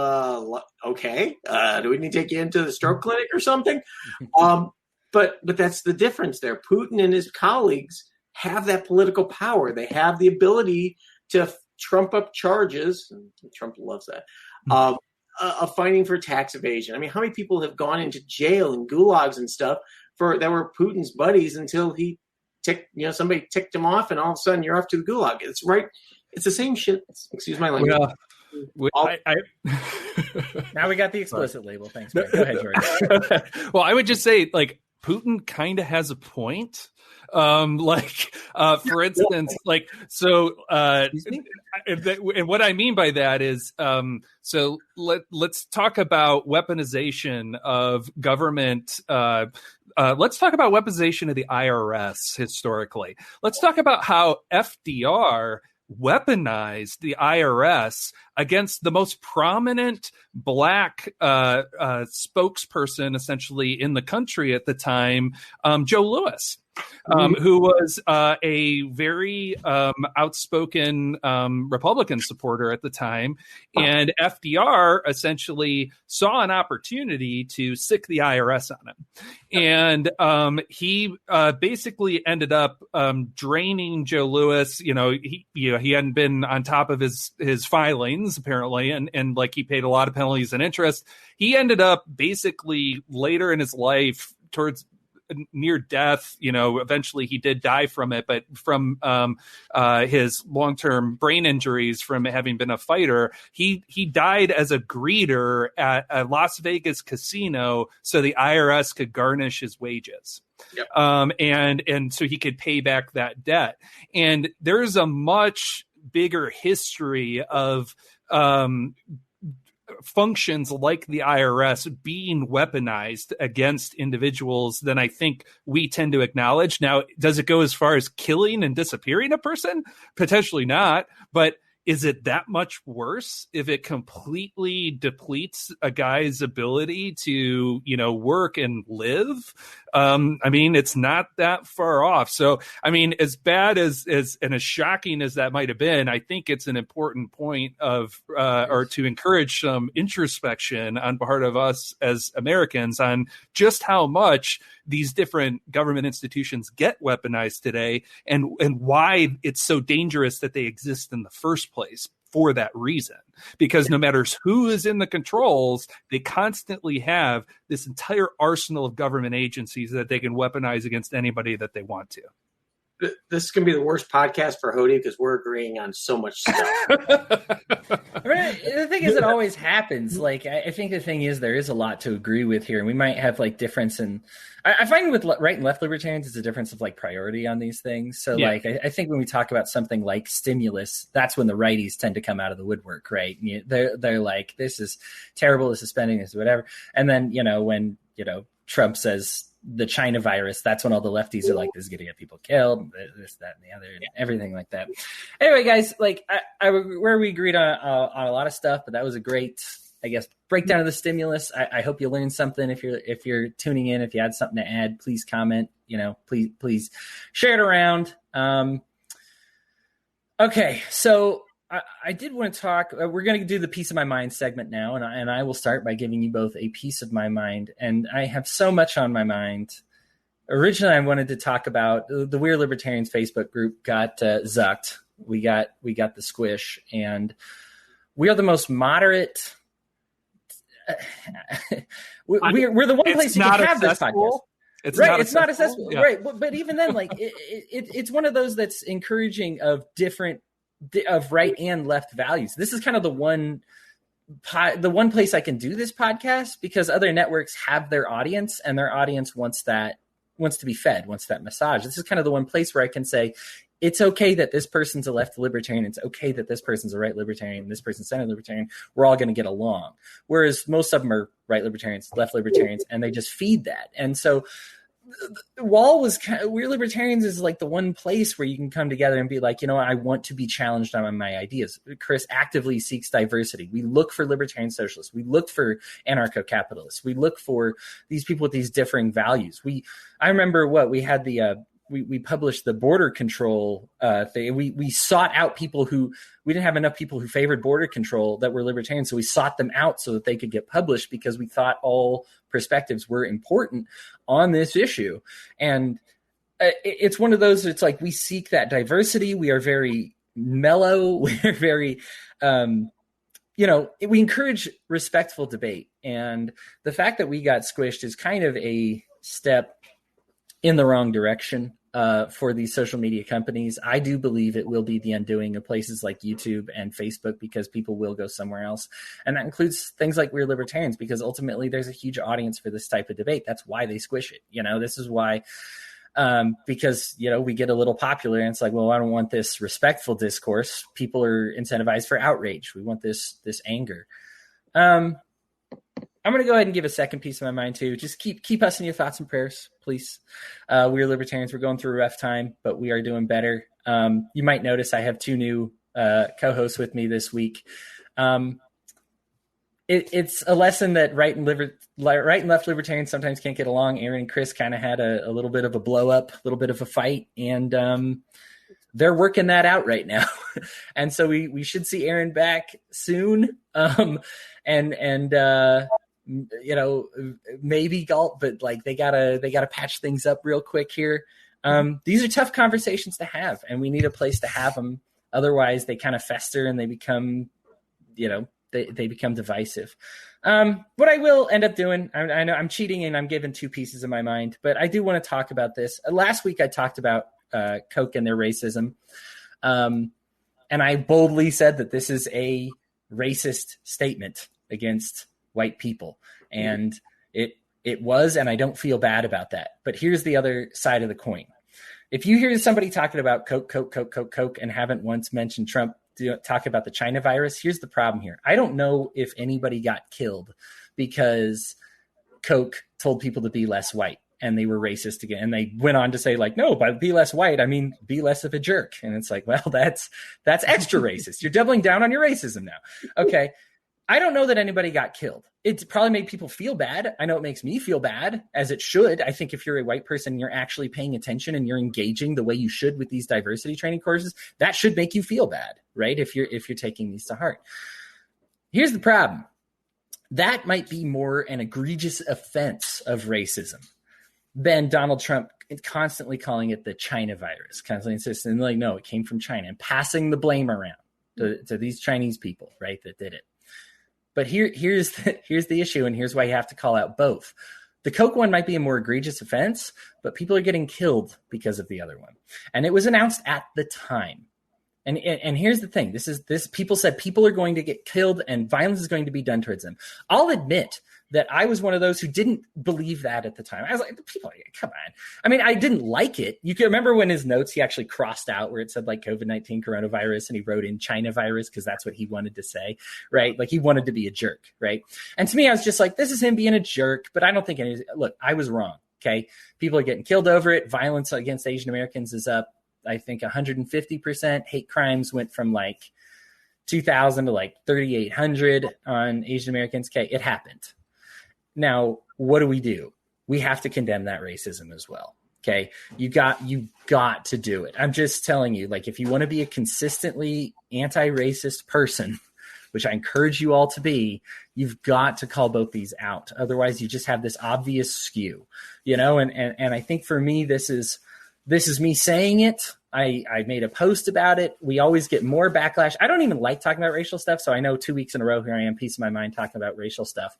okay? Do we need to take you into the stroke clinic or something? But that's the difference there. Putin and his colleagues have that political power. They have the ability to trump up charges. And Trump loves that. Of fighting for tax evasion. I mean, how many people have gone into jail and gulags and stuff that were Putin's buddies until he somebody ticked him off, and all of a sudden you're off to the gulag. It's right. It's the same shit. Excuse my language. Now we got the explicit label. Thanks, man. Go ahead, Jordan. Well, I would just say, like, Putin kind of has a point. For instance, and what I mean by that is, so let's talk about weaponization of government. Let's talk about weaponization of the IRS historically. Let's talk about how FDR weaponized the IRS against the most prominent black spokesperson essentially in the country at the time, Joe Louis. Who was a very outspoken Republican supporter at the time. And FDR essentially saw an opportunity to sick the IRS on him. And he basically ended up draining Joe Louis. He hadn't been on top of his filings, apparently, and like he paid a lot of penalties and interest. He ended up basically later in his life, towards near death, eventually he did die from it, but from his long-term brain injuries from having been a fighter, he died as a greeter at a Las Vegas casino so the IRS could garnish his wages. Yep. And so he could pay back that debt. And there's a much bigger history of functions like the IRS being weaponized against individuals than I think we tend to acknowledge. Now, does it go as far as killing and disappearing a person? Potentially not, but is it that much worse if it completely depletes a guy's ability to, work and live? It's not that far off. So, as bad as and as shocking as that might have been, I think it's an important point of, or to encourage some introspection on part of us as Americans on just how much these different government institutions get weaponized today and why it's so dangerous that they exist in the first place for that reason. Because no matter who is in the controls, they constantly have this entire arsenal of government agencies that they can weaponize against anybody that they want to. This is going to be the worst podcast for Hodey because we're agreeing on so much stuff. The thing is, it always happens. Like, I think the thing is, there is a lot to agree with here, and we might have like difference in. I find with right and left libertarians, it's a difference of like priority on these things. So, yeah. Like, I think when we talk about something like stimulus, that's when the righties tend to come out of the woodwork, right? They're like, this is terrible, this is spending, this is whatever. And then when Trump says the China virus, that's when all the lefties are like, this is going to get people killed, this, that, and the other, and everything like that. Anyway, guys, like where we agreed on a lot of stuff, but that was a great, I guess, breakdown of the stimulus. I hope you learned something. If you're tuning in, if you had something to add, please comment. Please share it around. Okay, so I did want to talk. We're going to do the piece of my mind segment now, and I will start by giving you both a piece of my mind. And I have so much on my mind. Originally, I wanted to talk about the We're Libertarians Facebook group got zucked. We got the squish, and we are the most moderate. We're the one place you can have this podcast. It's not accessible, yeah. Right? But even then, like it's one of those that's encouraging of right and left values. This is kind of the one place I can do this podcast because other networks have their audience, and their audience wants to be fed, wants that massage. This is kind of the one place where I can say, it's okay that this person's a left libertarian. It's okay that this person's a right libertarian. This person's center libertarian. We're all going to get along. Whereas most of them are right libertarians, left libertarians, and they just feed that. And so We're Libertarians is like the one place where you can come together and be like, I want to be challenged on my ideas. Chris actively seeks diversity. We look for libertarian socialists. We look for anarcho-capitalists. We look for these people with these differing values. I remember we had we published the border control thing. We sought out people we didn't have enough people who favored border control that were libertarians. So we sought them out so that they could get published because we thought all perspectives were important on this issue. And it's one of those, it's like we seek that diversity. We are very mellow. We're very, we encourage respectful debate. And the fact that we got squished is kind of a step in the wrong direction. for these social media companies. I do believe it will be the undoing of places like YouTube and Facebook, because people will go somewhere else. And that includes things like We're Libertarians, because ultimately there's a huge audience for this type of debate. That's why they squish it. This is why, because, we get a little popular and it's like, well, I don't want this respectful discourse. People are incentivized for outrage. We want this anger. I'm going to go ahead and give a second piece of my mind too. Just keep us in your thoughts and prayers, please. We're Libertarians. We're going through a rough time, but we are doing better. You might notice I have two new co-hosts with me this week. It's a lesson that right and left libertarians sometimes can't get along. Aaron and Chris kind of had a little bit of a blow up, a little bit of a fight, and they're working that out right now. And so we should see Aaron back soon. Maybe Galt, but like they gotta patch things up real quick here. These are tough conversations to have, and we need a place to have them. Otherwise they kind of fester and they become, they become divisive. What I will end up doing, I know I'm cheating and I'm giving two pieces of my mind, but I do want to talk about this. Last week I talked about Coke and their racism. And I boldly said that this is a racist statement against white people. And it was, and I don't feel bad about that. But here's the other side of the coin. If you hear somebody talking about Coke, and haven't once mentioned Trump talk about the China virus, here's the problem here. I don't know if anybody got killed because Coke told people to be less white and they were racist again. And they went on to say like, no, by be less white, I mean, be less of a jerk. And it's like, well, that's extra racist. You're doubling down on your racism now. Okay. I don't know that anybody got killed. It probably made people feel bad. I know it makes me feel bad, as it should. I think if you're a white person, you're actually paying attention and you're engaging the way you should with these diversity training courses, that should make you feel bad, right? If you're taking these to heart. Here's the problem. That might be more an egregious offense of racism than Donald Trump constantly calling it the China virus, constantly insisting like, no, it came from China, and passing the blame around to these Chinese people, right, that did it. But here's the issue, and here's why you have to call out both. The Coke one might be a more egregious offense, but people are getting killed because of the other one. And it was announced at the time. And here's the thing. This people said people are going to get killed and violence is going to be done towards them. I'll admit that I was one of those who didn't believe that at the time. I was like, people, come on. I mean, I didn't like it. You can remember when his notes, he actually crossed out where it said like COVID-19 coronavirus, and he wrote in China virus because that's what he wanted to say, right? Like he wanted to be a jerk, right? And to me, I was just like, this is him being a jerk, but I don't think look, I was wrong, okay? People are getting killed over it. Violence against Asian Americans is up, I think 150%. Hate crimes went from like 2,000 to like 3,800 on Asian Americans. Okay, it happened. Now, what do? We have to condemn that racism as well. Okay, you got to do it. I'm just telling you, like, if you want to be a consistently anti-racist person, which I encourage you all to be, you've got to call both these out. Otherwise, you just have this obvious skew, and I think for me, this is me saying it. I made a post about it. We always get more backlash. I don't even like talking about racial stuff. So I know 2 weeks in a row here I am, piece of my mind, talking about racial stuff.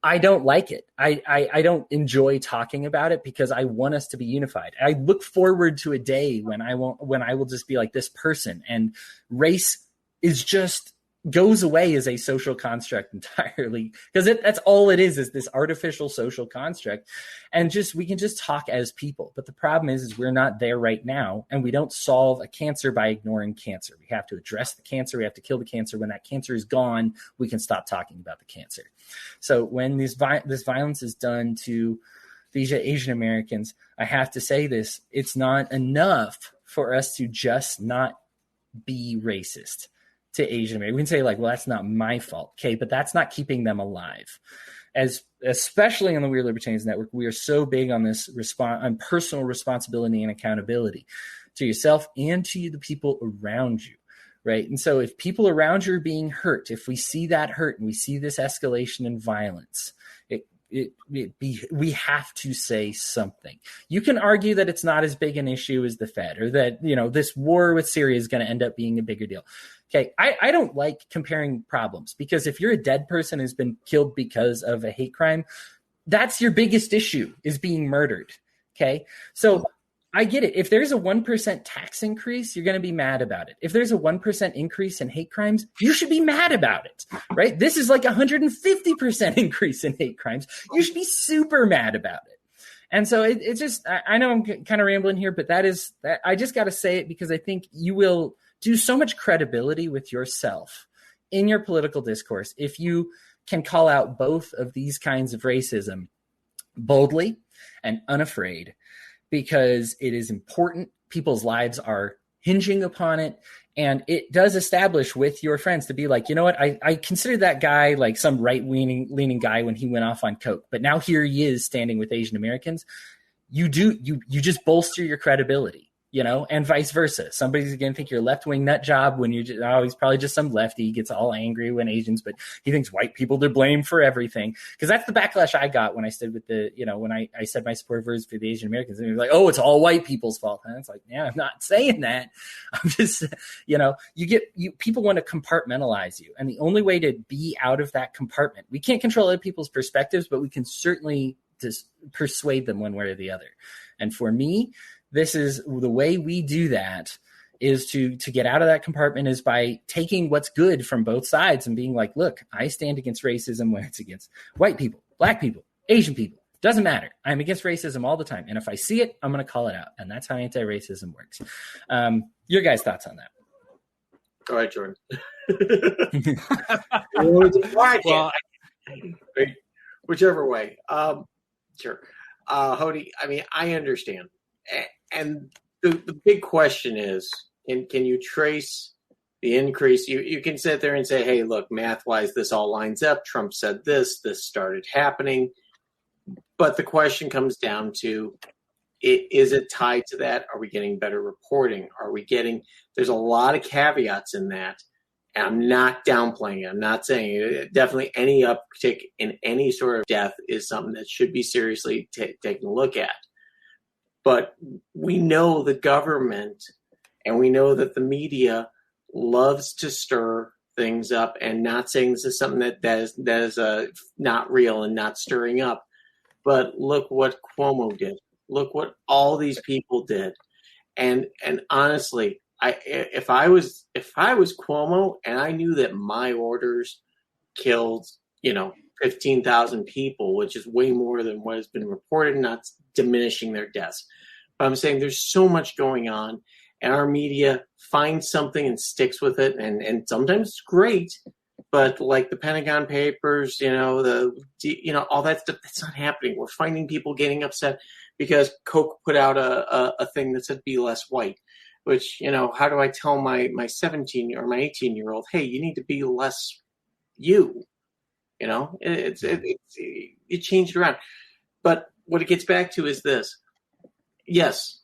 I don't like it. I don't enjoy talking about it because I want us to be unified. I look forward to a day when I will just be like this person, and race is just goes away as a social construct entirely, because that's all it is this artificial social construct, and we can just talk as people. But the problem is we're not there right now, and we don't solve a cancer by ignoring cancer. We have to address the cancer. We have to kill the cancer. When that cancer is gone, we can stop talking about the cancer. So when this violence is done to these Asian Americans, I have to say this: it's not enough for us to just not be racist to Asian Americans. We can say like, well, that's not my fault. Okay, but that's not keeping them alive. Especially on the Weird Libertarians Network, we are so big on this on personal responsibility and accountability to yourself and to the people around you, right? And so if people around you are being hurt, if we see that hurt and we see this escalation in violence, we have to say something. You can argue that it's not as big an issue as the Fed, or that, this war with Syria is going to end up being a bigger deal. Okay, I don't like comparing problems, because if you're a dead person who's been killed because of a hate crime, that's your biggest issue, is being murdered. Okay, so I get it. If there's a 1% tax increase, you're going to be mad about it. If there's a 1% increase in hate crimes, you should be mad about it, right? This is like 150% increase in hate crimes. You should be super mad about it. And so it's just, I know I'm kind of rambling here, but I just got to say it because I think you will do so much credibility with yourself in your political discourse if you can call out both of these kinds of racism boldly and unafraid, because it is important. People's lives are hinging upon it. And it does establish with your friends to be like, you know what, I considered that guy like some right-leaning guy when he went off on coke, but now here he is standing with Asian Americans. You just bolster your credibility, and vice versa. Somebody's going to think you're a left-wing nut job when you're just, he's probably just some lefty. He gets all angry when Asians, but he thinks white people to blame for everything. Because that's the backlash I got when I stood with when I said my support for the Asian Americans. And they were like, oh, it's all white people's fault. And it's like, yeah, I'm not saying that. I'm just, people want to compartmentalize you. And the only way to be out of that compartment, we can't control other people's perspectives, but we can certainly just persuade them one way or the other. And for me, this is the way we do that, is to get out of that compartment is by taking what's good from both sides and being like, look, I stand against racism when it's against white people, black people, Asian people. Doesn't matter. I'm against racism all the time. And if I see it, I'm going to call it out. And that's how anti-racism works. Your guys' thoughts on that? All right, Jordan. Whichever way. Sure. Hodey, I understand. And the big question is, can you trace the increase? You can sit there and say, hey, look, math-wise, this all lines up. Trump said this started happening. But the question comes down to, is it tied to that? Are we getting better reporting? There's a lot of caveats in that. And I'm not downplaying it. I'm not saying it. Definitely any uptick in any sort of death is something that should be seriously taken a look at. But we know the government and we know that the media loves to stir things up, and not saying this is something that is not real and not stirring up. But look what Cuomo did. Look what all these people did. And honestly, if I was Cuomo and I knew that my orders killed, 15,000 people, which is way more than what has been reported, not diminishing their deaths. But I'm saying there's so much going on, and our media finds something and sticks with it, and sometimes it's great, but like the Pentagon Papers, all that stuff, that's not happening. We're finding people getting upset because Coke put out a thing that said be less white, which, how do I tell my 17 or my 18-year-old, hey, you need to be less you? It changed around. But what it gets back to is this. Yes,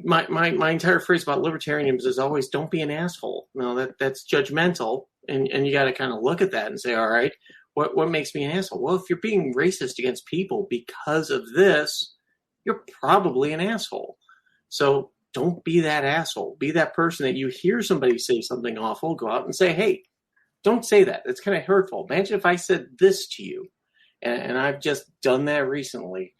my entire phrase about libertarianism is always don't be an asshole. No, that's judgmental, and you got to kind of look at that and say, all right, what makes me an asshole? Well, if you're being racist against people because of this, you're probably an asshole. So don't be that asshole. Be that person that you hear somebody say something awful, go out and say, hey, don't say that. It's kind of hurtful. Imagine if I said this to you. And I've just done that recently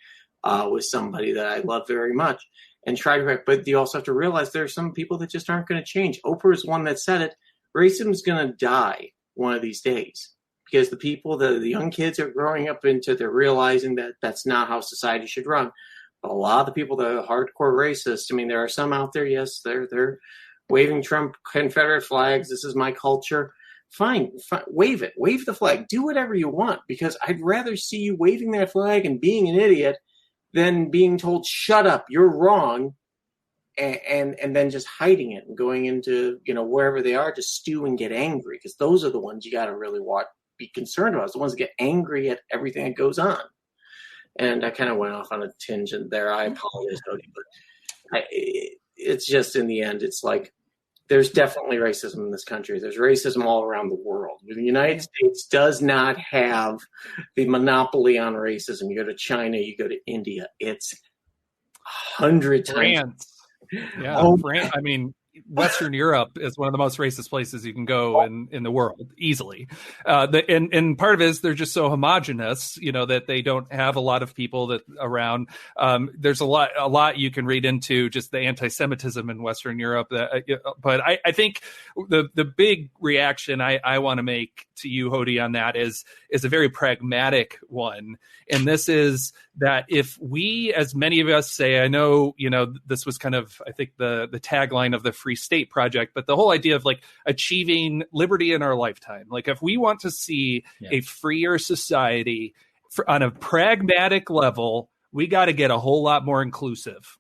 with somebody that I love very much and try to correct. But you also have to realize there are some people that just aren't going to change. Oprah is one that said it. Racism is going to die one of these days because the people, the young kids are growing up into, they're realizing that that's not how society should run. But a lot of the people that are hardcore racists, there are some out there, yes, they're waving Trump Confederate flags. This is my culture. Fine, wave it. Wave the flag. Do whatever you want, because I'd rather see you waving that flag and being an idiot than being told, shut up, you're wrong, and then just hiding it and going into, wherever they are to stew and get angry, because those are the ones you got to really be concerned about. It's the ones that get angry at everything that goes on. And I kind of went off on a tangent there. I apologize, Cody, but it's just in the end, it's like, there's definitely racism in this country. There's racism all around the world. The United States does not have the monopoly on racism. You go to China, you go to India. It's 100 times. France. Yeah, France. Western Europe is one of the most racist places you can go in the world, easily. And part of it is they're just so homogenous, that they don't have a lot of people that around. There's a lot you can read into just the anti-Semitism in Western Europe. But I think the big reaction I want to make to you, Hodey, on that is a very pragmatic one. And this is that if we, as many of us say, I know, this was kind of, I think, the tagline of the Free State Project, but the whole idea of like achieving liberty in our lifetime, like if we want to see a freer society on a pragmatic level, we got to get a whole lot more inclusive.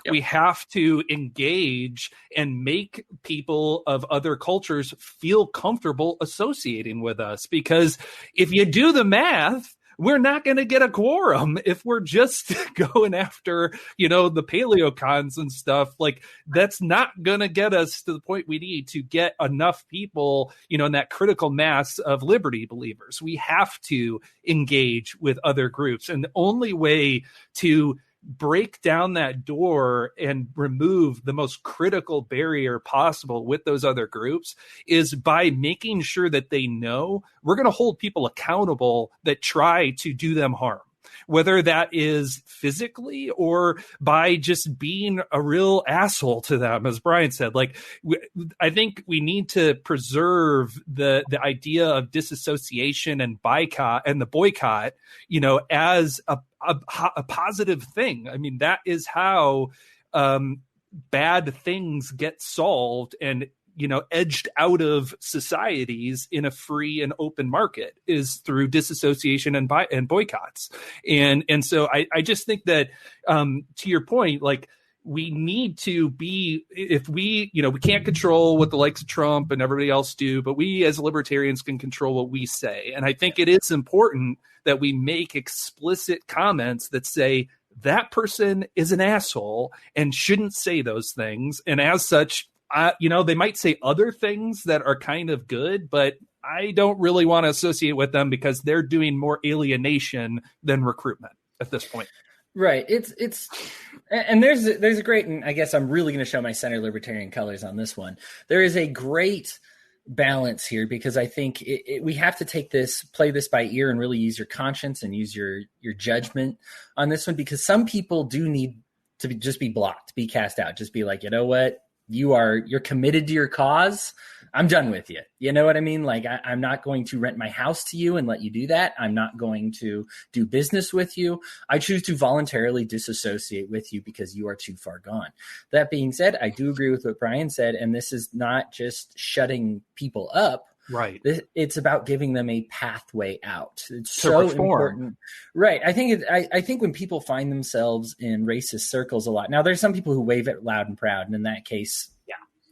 Yep. We have to engage and make people of other cultures feel comfortable associating with us, because if you do the math, we're not going to get a quorum if we're just going after, the paleocons and stuff. Like, that's not going to get us to the point we need to get enough people, in that critical mass of liberty believers. We have to engage with other groups. And the only way to break down that door and remove the most critical barrier possible with those other groups is by making sure that they know we're going to hold people accountable that try to do them harm, whether that is physically or by just being a real asshole to them, as Brian said. Like, I think we need to preserve the idea of disassociation and the boycott, as a positive thing. I mean, that is how bad things get solved and edged out of societies in a free and open market, is through disassociation and boycotts. And so I just think that to your point, like, we need to be, if we can't control what the likes of Trump and everybody else do, but we as libertarians can control what we say. And I think it is important that we make explicit comments that say that person is an asshole and shouldn't say those things. And as such, they might say other things that are kind of good, but I don't really want to associate with them because they're doing more alienation than recruitment at this point. Right. And there's a great, and I guess I'm really going to show my center libertarian colors on this one. There is a great balance here, because I think we have to play this by ear and really use your conscience and use your judgment on this one, because some people do need to just be blocked, be cast out, just be like, you know what? You're committed to your cause. I'm done with you. You know what I mean? Like, I'm not going to rent my house to you and let you do that. I'm not going to do business with you. I choose to voluntarily disassociate with you because you are too far gone. That being said, I do agree with what Brian said. And this is not just shutting people up. Right. It's about giving them a pathway out. It's so important. Right. I think when people find themselves in racist circles a lot, now there's some people who wave it loud and proud. And in that case,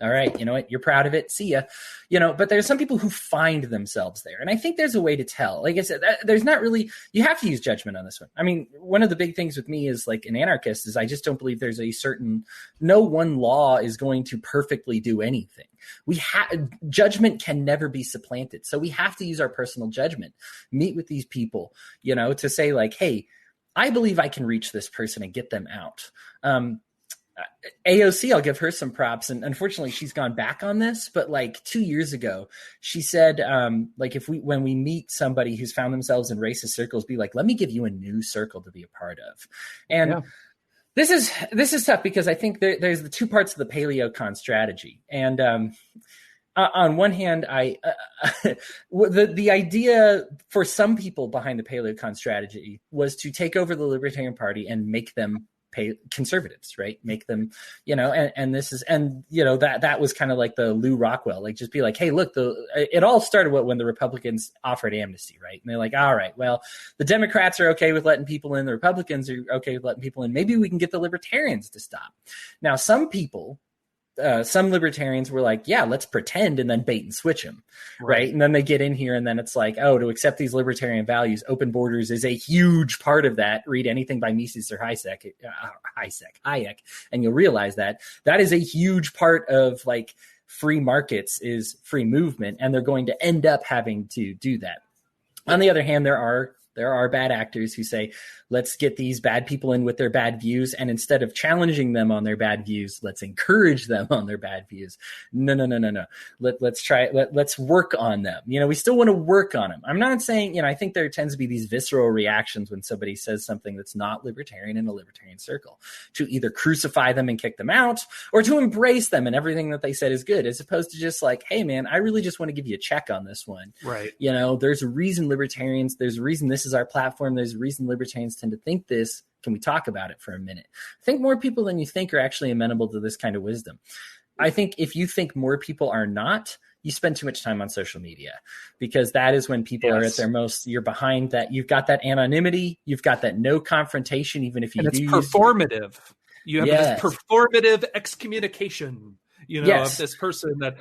all right, you know what? You're proud of it. See ya. But there's some people who find themselves there. And I think there's a way to tell. Like I said, there's not really, you have to use judgment on this one. I mean, one of the big things with me is, like, an anarchist, is I just don't believe there's no one law is going to perfectly do anything. Judgment can never be supplanted. So we have to use our personal judgment, meet with these people, to say, like, hey, I believe I can reach this person and get them out. AOC, I'll give her some props, and unfortunately she's gone back on this, but like 2 years ago she said, like, when we meet somebody who's found themselves in racist circles, be like, let me give you a new circle to be a part of. And this is tough, because I think there's the two parts of the paleocon strategy. And on one hand, the idea for some people behind the paleocon strategy was to take over the Libertarian Party and make them conservatives, right? Make them, and this is, and that was kind of like the Lou Rockwell, like, just be like, hey, look, it all started when the Republicans offered amnesty, right? And they're like, all right, well, the Democrats are okay with letting people in, the Republicans are okay with letting people in. Maybe we can get the Libertarians to stop. Now, some libertarians were like, yeah, let's pretend, and then bait and switch them, right? And then they get in here, and then it's like, oh, to accept these libertarian values, open borders is a huge part of that. Read anything by Mises or Hayek, and you'll realize that is a huge part of, like, free markets is free movement, and they're going to end up having to do that. On the other hand, there are There are bad actors who say, let's get these bad people in with their bad views. And instead of challenging them on their bad views, let's encourage them on their bad views. No. Let's work on them. We still want to work on them. I'm not saying, I think there tends to be these visceral reactions when somebody says something that's not libertarian in a libertarian circle, to either crucify them and kick them out, or to embrace them and everything that they said is good, as opposed to just like, hey man, I really just want to give you a check on this one. Right. There's a reason there's a reason this is our platform. There's a reason libertarians tend to think this. Can we talk about it for a minute? I think more people than you think are actually amenable to this kind of wisdom. I think if you think more people are not, you spend too much time on social media, because that is when people are at their most, you're behind that. You've got that anonymity. You've got that no confrontation, even if you it's performative. You have this performative excommunication. Of this person that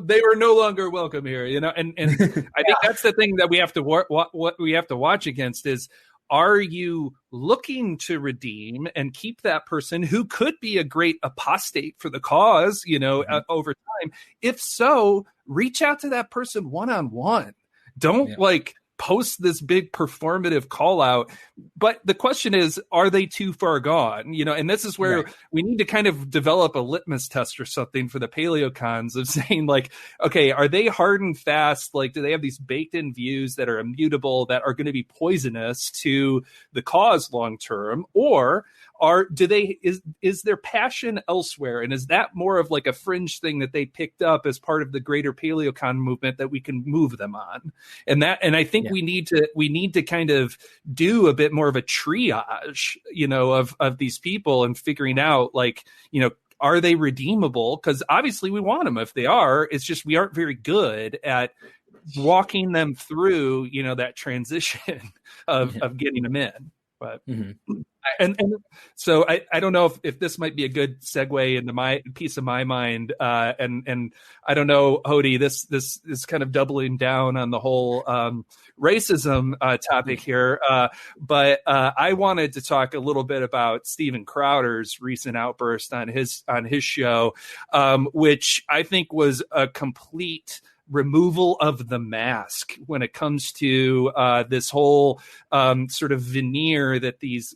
they were no longer welcome here, and I think that's the thing that we have to what we have to watch against is, are you looking to redeem and keep that person who could be a great apostate for the cause, over time? If so, reach out to that person one-on-one. Don't post this big performative call out. But the question is, are they too far gone? And this is where we need to kind of develop a litmus test or something for the paleocons of saying okay, are they hard and fast? Do they have these baked in views that are immutable, that are going to be poisonous to the cause long term? Or is their passion elsewhere? And is that more of a fringe thing that they picked up as part of the greater paleocon movement that we can move them on? And I think we need to kind of do a bit more of a triage, of these people, and figuring out are they redeemable? Because obviously we want them if they are. It's just we aren't very good at walking them through, that transition of getting them in. But and so I don't know if this might be a good segue into my piece of my mind. And I don't know, Hodey, this is kind of doubling down on the whole racism topic here. But I wanted to talk a little bit about Steven Crowder's recent outburst on his show, which I think was a complete removal of the mask when it comes to this whole sort of veneer that these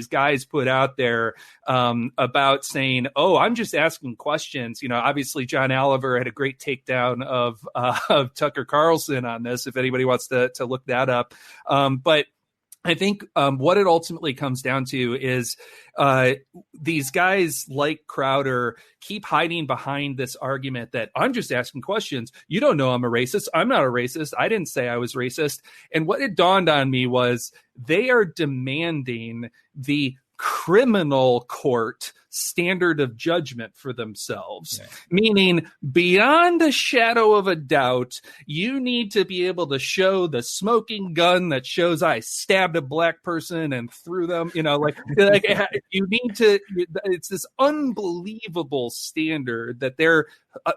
guys put out there about saying, oh, I'm just asking questions. Obviously John Oliver had a great takedown of Tucker Carlson on this, if anybody wants to look that up. But I think what it ultimately comes down to is these guys like Crowder keep hiding behind this argument that I'm just asking questions. You don't know I'm a racist. I'm not a racist. I didn't say I was racist. And what it dawned on me was they are demanding the criminal court standard of judgment for themselves, meaning beyond a shadow of a doubt, you need to be able to show the smoking gun that shows I stabbed a black person and threw them, you need to, it's this unbelievable standard that they're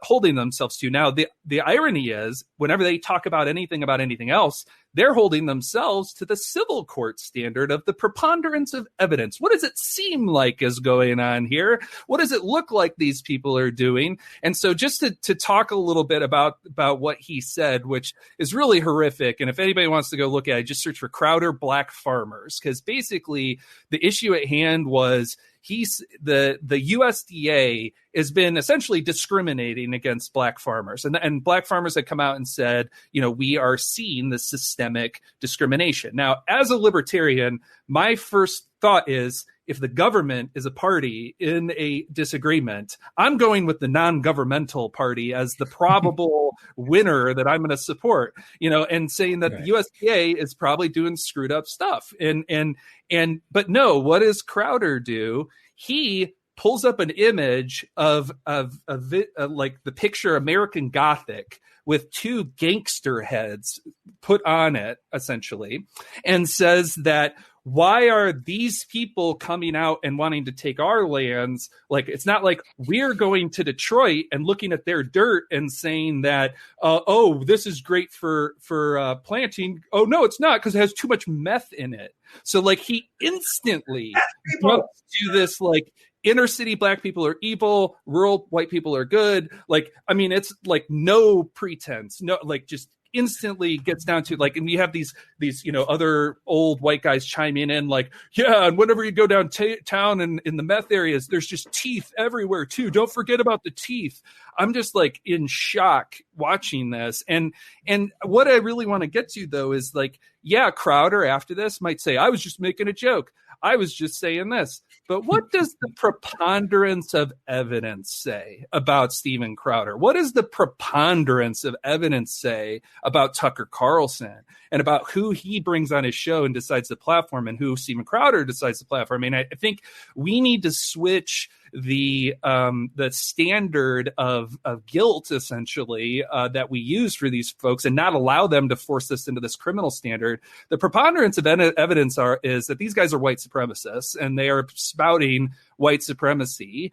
holding themselves to. Now, the irony is whenever they talk about anything else, they're holding themselves to the civil court standard of the preponderance of evidence. What does it seem like is going on here? What does it look like these people are doing? And so just to talk a little bit about what he said, which is really horrific. And if anybody wants to go look at it, just search for Crowder Black Farmers, because basically the issue at hand was the USDA has been essentially discriminating against black farmers, and black farmers had come out and said, we are seeing the systemic discrimination. Now, as a libertarian, my first thought is, if the government is a party in a disagreement, I'm going with the non-governmental party as the probable winner that I'm going to support, and saying that the USDA is probably doing screwed up stuff. But no, what does Crowder do? He pulls up an image of like the picture American Gothic with two gangster heads put on it, essentially, and says that, why are these people coming out and wanting to take our lands? Like, it's not like we're going to Detroit and looking at their dirt and saying that, oh, this is great for planting. Oh, no, it's not, because it has too much meth in it. So, like, he instantly jumps to this, like, inner city black people are evil, rural white people are good. Like, I mean, it's like no pretense, no, like just instantly gets down to like, and you have these other old white guys chiming in like, yeah, and whenever you go downtown and in the meth areas, there's just teeth everywhere too. Don't forget about the teeth. I'm just like in shock watching this. And what I really want to get to though is like, yeah, Crowder after this might say, I was just making a joke. I was just saying this. But what does the preponderance of evidence say about Steven Crowder? What does the preponderance of evidence say about Tucker Carlson and about who he brings on his show and decides to platform and who Steven Crowder decides to platform? I mean, I think we need to switch the standard of guilt essentially that we use for these folks and not allow them to force us into this criminal standard. The preponderance of evidence is that these guys are white supremacists and they are spouting white supremacy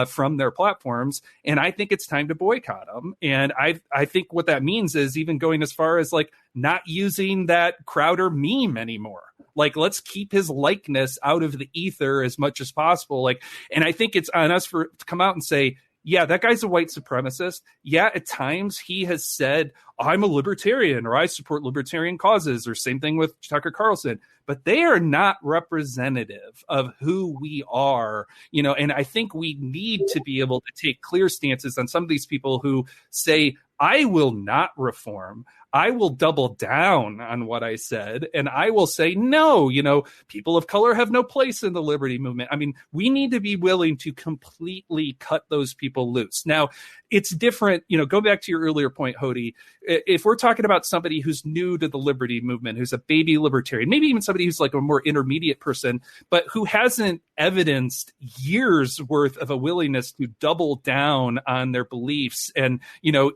from their platforms. And I think it's time to boycott them. And I think what that means is even going as far as like not using that Crowder meme anymore. Like, let's keep his likeness out of the ether as much as possible. Like, and I think it's on us to come out and say, yeah, that guy's a white supremacist. Yeah, at times he has said, I'm a libertarian or I support libertarian causes, or same thing with Tucker Carlson. But they are not representative of who we are, and I think we need to be able to take clear stances on some of these people who say, I will not reform. I will double down on what I said, and I will say, no, people of color have no place in the liberty movement. I mean, we need to be willing to completely cut those people loose. Now, it's different, go back to your earlier point, Hodey. If we're talking about somebody who's new to the liberty movement, who's a baby libertarian, maybe even somebody who's like a more intermediate person, but who hasn't evidenced years worth of a willingness to double down on their beliefs. And,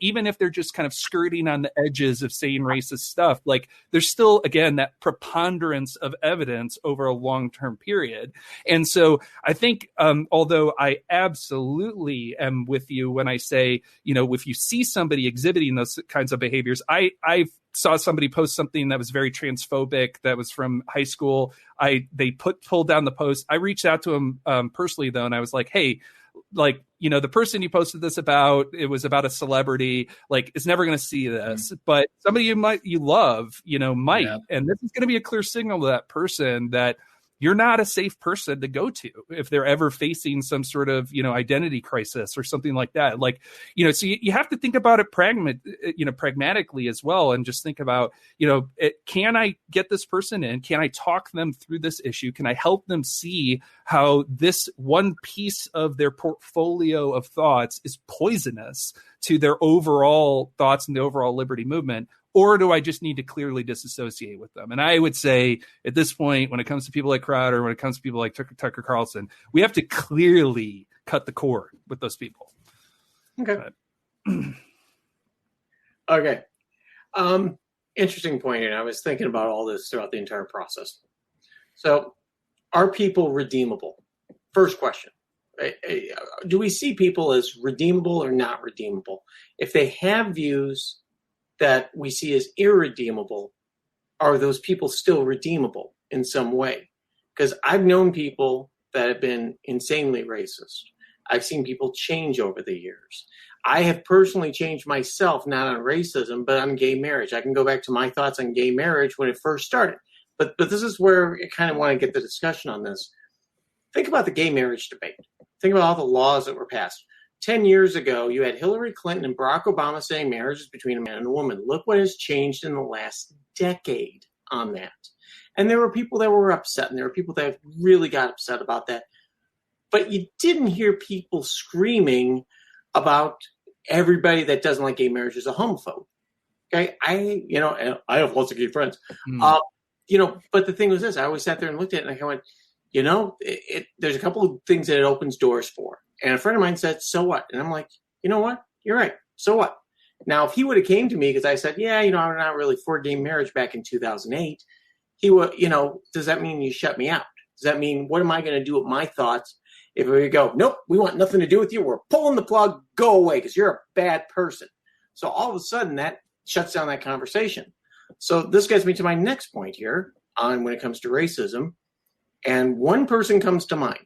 even if they're just kind of skirting on the edges of saying racist stuff, like there's still, again, that preponderance of evidence over a long-term period. And so I think, although I absolutely am with you when I say, if you see somebody exhibiting those kinds of behaviors, I saw somebody post something that was very transphobic that was from high school. They pulled down the post. I reached out to him personally though, and I was like, hey, like, the person you posted this about, it was about a celebrity, like, is never going to see this, but somebody you love, might. Yeah. And this is going to be a clear signal to that person that you're not a safe person to go to if they're ever facing some sort of, identity crisis or something like that. Like, so you have to think about it pragmatically as well. And just think about, can I get this person in? Can I talk them through this issue? Can I help them see how this one piece of their portfolio of thoughts is poisonous to their overall thoughts and the overall liberty movement? Or do I just need to clearly disassociate with them? And I would say at this point, when it comes to people like Crowder, when it comes to people like Tucker Carlson, we have to clearly cut the cord with those people. Okay. Okay. Interesting point here. I was thinking about all this throughout the entire process. So are people redeemable? First question. Do we see people as redeemable or not redeemable? If they have views that we see as irredeemable, are those people still redeemable in some way? Because I've known people that have been insanely racist. I've seen people change over the years. I have personally changed myself, not on racism, but on gay marriage. I can go back to my thoughts on gay marriage when it first started. But this is where I kind of want to get the discussion on this. Think about the gay marriage debate. Think about all the laws that were passed. 10 years ago, you had Hillary Clinton and Barack Obama saying marriage is between a man and a woman. Look what has changed in the last decade on that. And there were people that were upset, and there were people that really got upset about that. But you didn't hear people screaming about everybody that doesn't like gay marriage is a homophobe. Okay, I have lots of gay friends. But the thing was this: I always sat there and looked at it, and I went, there's a couple of things that it opens doors for. And a friend of mine said, so what? And I'm like, you know what? You're right. So what? Now, if he would have came to me because I said, yeah, I'm not really for gay marriage back in 2008, he would, does that mean you shut me out? Does that mean, what am I going to do with my thoughts if we go, nope, we want nothing to do with you. We're pulling the plug, go away because you're a bad person. So all of a sudden that shuts down that conversation. So this gets me to my next point here on when it comes to racism. And one person comes to mind.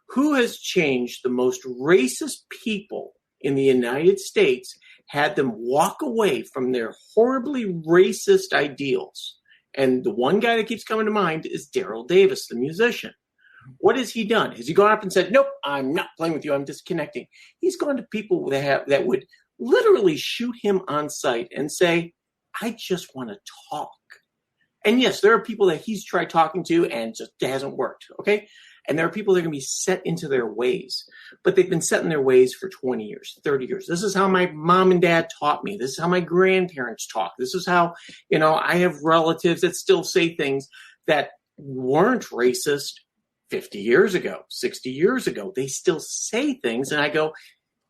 Who has changed the most racist people in the United States had them walk away from their horribly racist ideals. And the one guy that keeps coming to mind is Daryl Davis, the musician. What has he done? Has he gone up and said, nope, I'm not playing with you, I'm disconnecting? He's gone to people that would literally shoot him on sight and say, I just want to talk. And yes, there are people that he's tried talking to and just hasn't worked, okay? And there are people that are going to be set into their ways. But they've been set in their ways for 20 years, 30 years. This is how my mom and dad taught me. This is how my grandparents talk. This is how, I have relatives that still say things that weren't racist 50 years ago, 60 years ago. They still say things. And I go,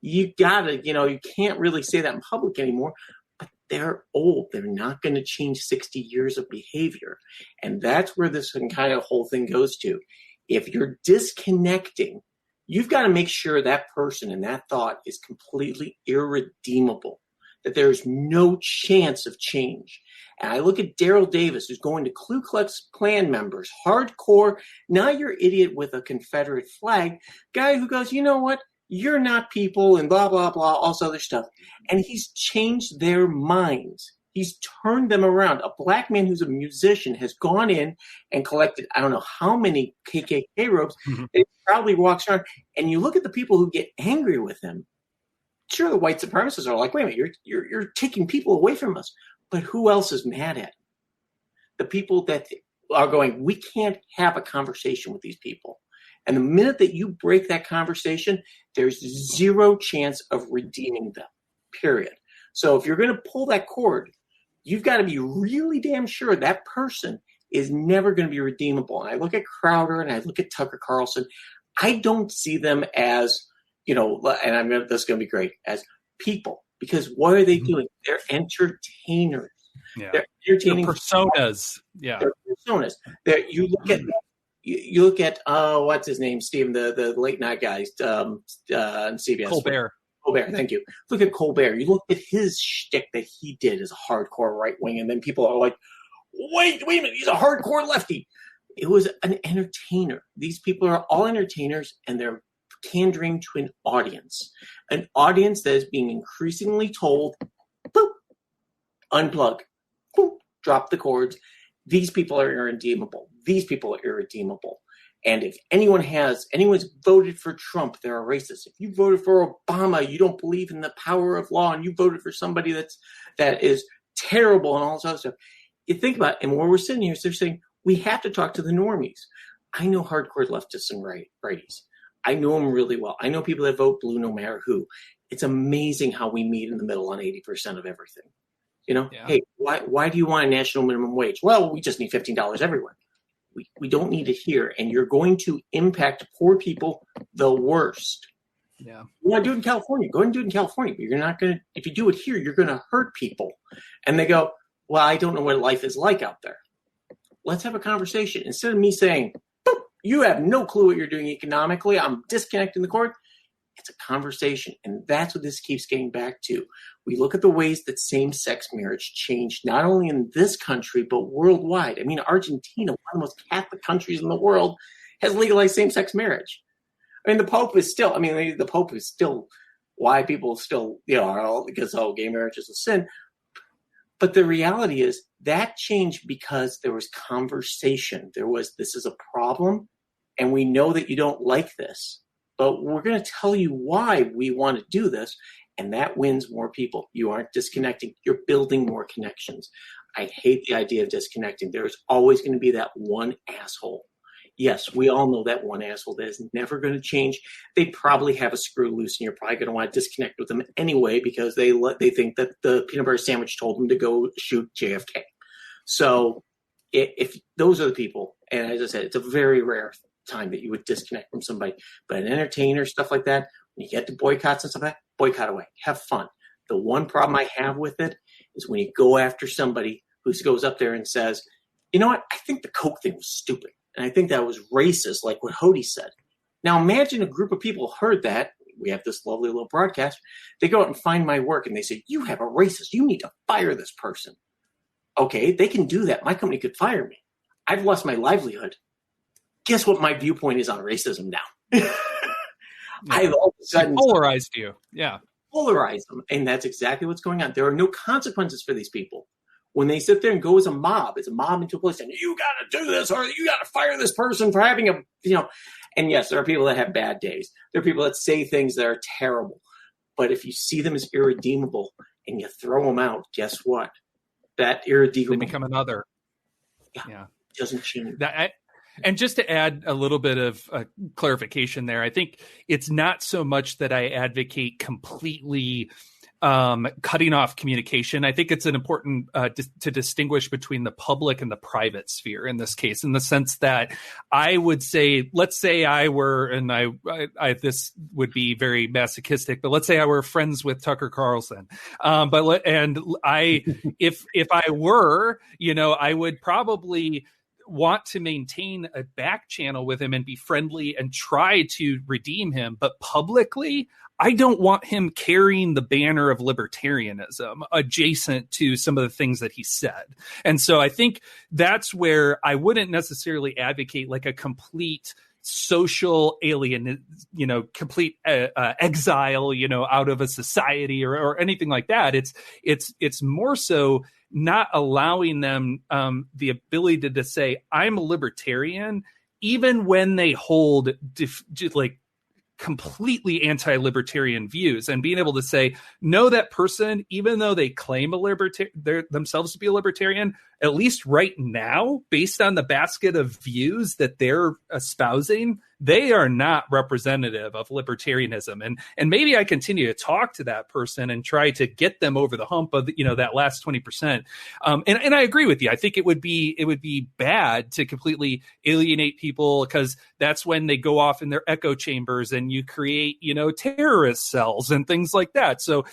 you gotta, you can't really say that in public anymore. But they're old. They're not going to change 60 years of behavior. And that's where this kind of whole thing goes to. If you're disconnecting, you've got to make sure that person and that thought is completely irredeemable, that there's no chance of change. And I look at Daryl Davis, who's going to Ku Klux Klan members, hardcore, not your idiot with a Confederate flag, guy who goes, you know what? You're not people and blah, blah, blah, all this other stuff. And he's changed their minds. He's turned them around. A black man who's a musician has gone in and collected, I don't know how many KKK ropes. Mm-hmm. He probably walks around. And you look at the people who get angry with him. Sure, the white supremacists are like, wait a minute, you're taking people away from us. But who else is mad at him? The people that are going, we can't have a conversation with these people. And the minute that you break that conversation, there's zero chance of redeeming them, period. So if you're going to pull that cord, you've got to be really damn sure that person is never going to be redeemable. And I look at Crowder and I look at Tucker Carlson. I don't see them as, and this is going to be great, as people. Because what are they doing? They're entertainers. Yeah. They're entertaining. They're personas. Yeah. They're personas. You look at what's his name, Stephen, the late night guys, on CBS. Colbert, thank you. Look at Colbert. You look at his shtick that he did as a hardcore right wing, and then people are like, wait a minute, he's a hardcore lefty. It was an entertainer. These people are all entertainers, and they're pandering to an audience that is being increasingly told, boop, unplug, boop, drop the cords. These people are irredeemable. These people are irredeemable. And if anyone's voted for Trump, they're a racist. If you voted for Obama, you don't believe in the power of law, and you voted for somebody that is terrible and all this other stuff. You think about it, and where we're sitting here, they're saying we have to talk to the normies. I know hardcore leftists and righties. I know them really well. I know people that vote blue no matter who. It's amazing how we meet in the middle on 80% of everything. Yeah. Hey, why do you want a national minimum wage? Well, we just need $15 everywhere. We don't need it here, and you're going to impact poor people the worst. Yeah. You want to do it in California? Go ahead and do it in California, but you're not going to. If you do it here, you're going to hurt people. And they go, well, I don't know what life is like out there. Let's have a conversation. Instead of me saying, you have no clue what you're doing economically, I'm disconnecting the cord. It's a conversation, and that's what this keeps getting back to. We look at the ways that same-sex marriage changed, not only in this country, but worldwide. I mean, Argentina, one of the most Catholic countries in the world, has legalized same-sex marriage. I mean, the Pope is still why people still, are all because, gay marriage is a sin. But the reality is that changed because there was conversation. This is a problem, and we know that you don't like this. But we're going to tell you why we want to do this, and that wins more people. You aren't disconnecting. You're building more connections. I hate the idea of disconnecting. There's always going to be that one asshole. Yes, we all know that one asshole that is never going to change. They probably have a screw loose, and you're probably going to want to disconnect with them anyway because they think that the peanut butter sandwich told them to go shoot JFK. So if those are the people, and as I said, it's a very rare time that you would disconnect from somebody, but an entertainer, stuff like that, when you get to boycotts and stuff like that, boycott away, have fun. The one problem I have with it is when you go after somebody who goes up there and says, you know what, I think the Coke thing was stupid, and I think that was racist, like what Hodey said. Now imagine a group of people heard that, we have this lovely little broadcast, they go out and find my work and they say, you have a racist, you need to fire this person. Okay, they can do that. My company could fire me. I've lost my livelihood. Guess what my viewpoint is on racism now? I've all of a sudden polarized you. Yeah. polarize them. And that's exactly what's going on. There are no consequences for these people. When they sit there and go as a mob into a place and you got to do this or you got to fire this person for having and yes, there are people that have bad days. There are people that say things that are terrible. But if you see them as irredeemable and you throw them out, guess what? That irredeemable. They become another. Yeah. It doesn't change. And just to add a little bit of clarification there, I think it's not so much that I advocate completely cutting off communication. I think it's an important to distinguish between the public and the private sphere in this case, in the sense that I would say, let's say I were, and I this would be very masochistic, but let's say I were friends with Tucker Carlson. If I were, I would probably want to maintain a back channel with him and be friendly and try to redeem him. But publicly, I don't want him carrying the banner of libertarianism adjacent to some of the things that he said. And so I think that's where I wouldn't necessarily advocate like a complete social alien, complete exile, out of a society or anything like that. It's more so not allowing them the ability to say, I'm a libertarian, even when they hold completely anti-libertarian views, and being able to say, no, that person, even though they claim themselves to be a libertarian, at least right now, based on the basket of views that they're espousing, they are not representative of libertarianism. And maybe I continue to talk to that person and try to get them over the hump of, that last 20%. And I agree with you. I think it would be bad to completely alienate people, because that's when they go off in their echo chambers and you create, terrorist cells and things like that. So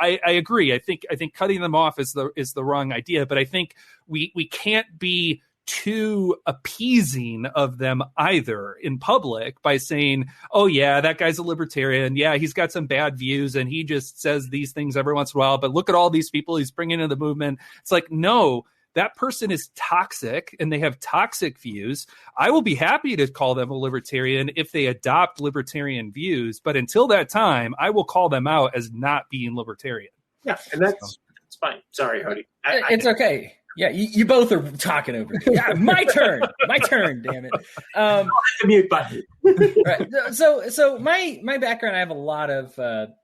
I agree. I think cutting them off is the wrong idea, but I think we can't be too appeasing of them either in public by saying, oh yeah, that guy's a libertarian. Yeah, he's got some bad views and he just says these things every once in a while, but look at all these people he's bringing into the movement. It's like, no, that person is toxic and they have toxic views. I will be happy to call them a libertarian if they adopt libertarian views, but until that time, I will call them out as not being libertarian. Yeah, and that's fine. Sorry, Hodey. It's okay. Yeah, you both are talking over me. Yeah, my turn. My turn, damn it. The mute button. Right. So my background, I have a lot of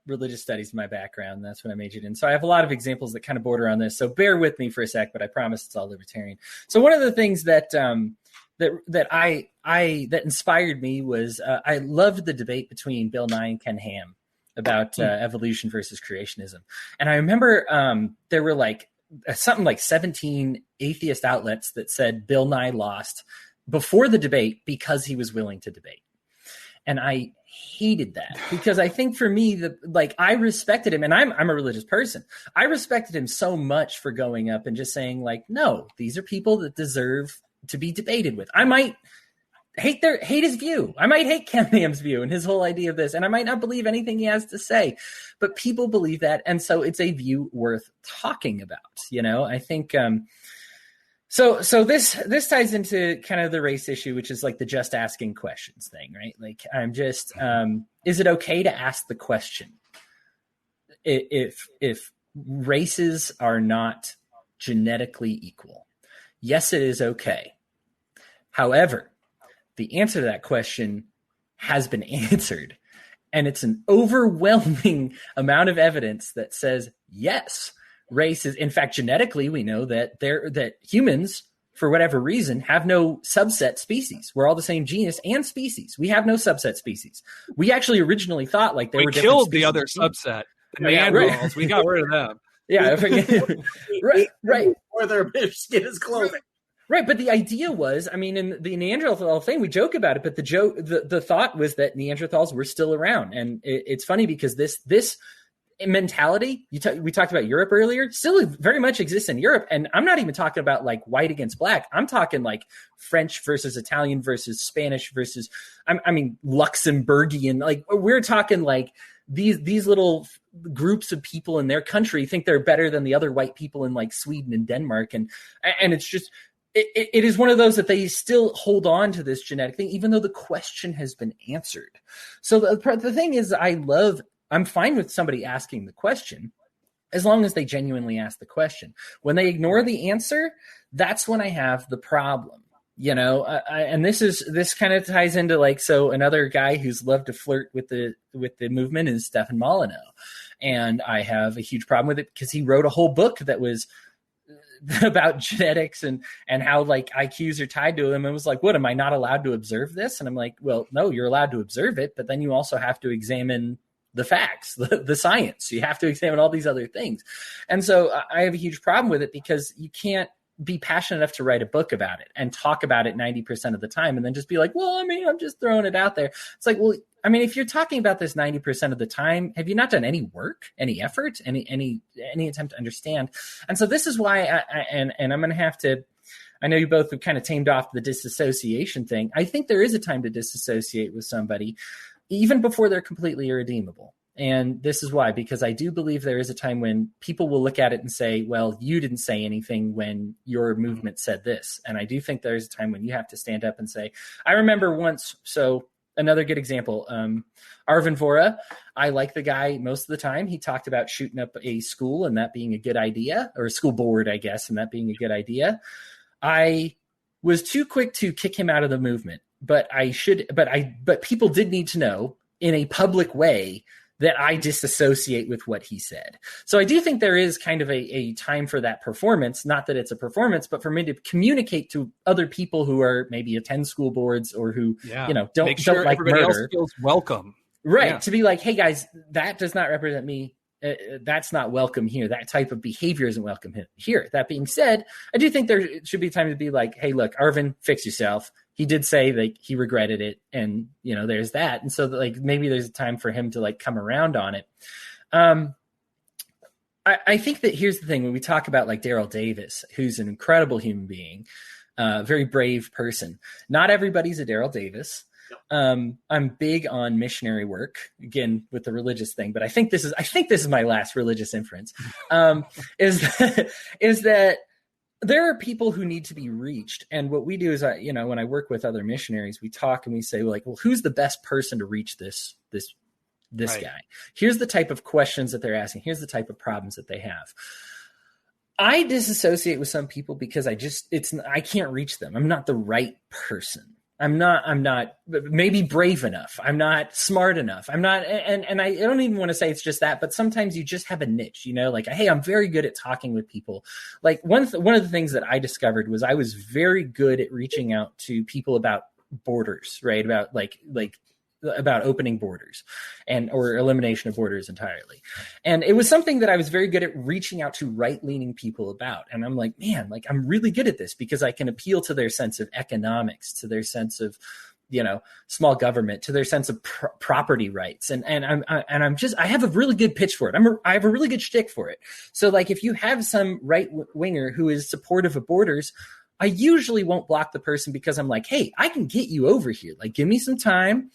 religious studies in my background. That's what I majored in. So I have a lot of examples that kind of border on this. So bear with me for a sec, but I promise it's all libertarian. So one of the things that that inspired me was I loved the debate between Bill Nye and Ken Ham about evolution versus creationism. And I remember there were something like 17 atheist outlets that said Bill Nye lost before the debate because he was willing to debate. And I hated that, because I think for me, I respected him, and I'm a religious person. I respected him so much for going up and just saying no, these are people that deserve to be debated with. I might hate his view. I might hate Ken Ham's view and his whole idea of this, and I might not believe anything he has to say, but people believe that, and so it's a view worth talking about. I think so this ties into kind of the race issue, which is the just asking questions thing, right? I'm just is it okay to ask the question if races are not genetically equal? Yes, it is okay. However, the answer to that question has been answered, and it's an overwhelming amount of evidence that says, yes, race is, in fact, genetically, we know that humans, for whatever reason, have no subset species. We're all the same genus and species. We have no subset species. We actually originally thought they were different. We killed the other subset, the Neanderthals. Right. We got rid of them. Yeah, right. Or their skin is clothing. Right, but the idea was, in the Neanderthal thing, we joke about it, but the thought was that Neanderthals were still around, and it's funny because this mentality we talked about Europe earlier still very much exists in Europe, and I'm not even talking about white against black. I'm talking French versus Italian versus Spanish versus Luxembourgian. We're talking these little groups of people in their country think they're better than the other white people in Sweden and Denmark, and it's just. It is one of those that they still hold on to this genetic thing, even though the question has been answered. So the thing is, I love I'm fine with somebody asking the question as long as they genuinely ask the question. When they ignore the answer, that's when I have the problem. And this kind of ties into like, so another guy who's loved to flirt with the movement is Stefan Molyneux. And I have a huge problem with it because he wrote a whole book that was about genetics and how like IQs are tied to them. And was like, what, am I not allowed to observe this? And I'm like, well, no, you're allowed to observe it, but then you also have to examine the facts, the science. You have to examine all these other things. And so I have a huge problem with it because you can't be passionate enough to write a book about it and talk about it 90% of the time and then just be like, well, I mean, I'm just throwing it out there. It's like, well, I mean, if you're talking about this 90% of the time, have you not done any work, any effort, any attempt to understand? And so this is why and I'm going to have to, I know you both have kind of tamed off the disassociation thing. I think there is a time to disassociate with somebody even before they're completely irredeemable. And this is why, because I do believe there is a time when people will look at it and say, well, you didn't say anything when your movement said this. And I do think there's a time when you have to stand up and say, I remember once, so another good example, Arvin Vora, I like the guy most of the time. He talked about shooting up a school and that being a good idea, or a school board, I guess, and that being a good idea. I was too quick to kick him out of the movement, but people did need to know in a public way that I disassociate with what he said. So I do think there is kind of a time for that performance, not that it's a performance, but for me to communicate to other people who are maybe attend school boards or who, don't like everybody murder. Else feels welcome. Right. Yeah. To be like, hey guys, that does not represent me. That's not welcome here. That type of behavior isn't welcome here. That being said, I do think there should be time to be like, hey, look, Arvin, fix yourself. He did say that he regretted it. And, there's that. And so like, maybe there's a time for him to like come around on it. I think that here's the thing when we talk about like Daryl Davis, who's an incredible human being, very brave person. Not everybody's a Daryl Davis. I'm big on missionary work, again, with the religious thing, but I think this is my last religious inference, is that there are people who need to be reached. And what we do is, when I work with other missionaries, we talk and we say, like, well, who's the best person to reach this right. guy? Here's the type of questions that they're asking. Here's the type of problems that they have. I disassociate with some people because I can't reach them. I'm not the right person. I'm not maybe brave enough. I'm not smart enough. I'm not, and I don't even want to say it's just that, but sometimes you just have a niche, like, hey, I'm very good at talking with people. Like one of the things that I discovered was I was very good at reaching out to people about borders, right? About about opening borders or elimination of borders entirely. And it was something that I was very good at reaching out to right-leaning people about. And I'm like, man, like I'm really good at this because I can appeal to their sense of economics, to their sense of, small government, to their sense of property rights. And I have a really good pitch for it. I have a really good shtick for it. So like, if you have some right winger who is supportive of borders, I usually won't block the person because I'm like, hey, I can get you over here. Like, give me some time.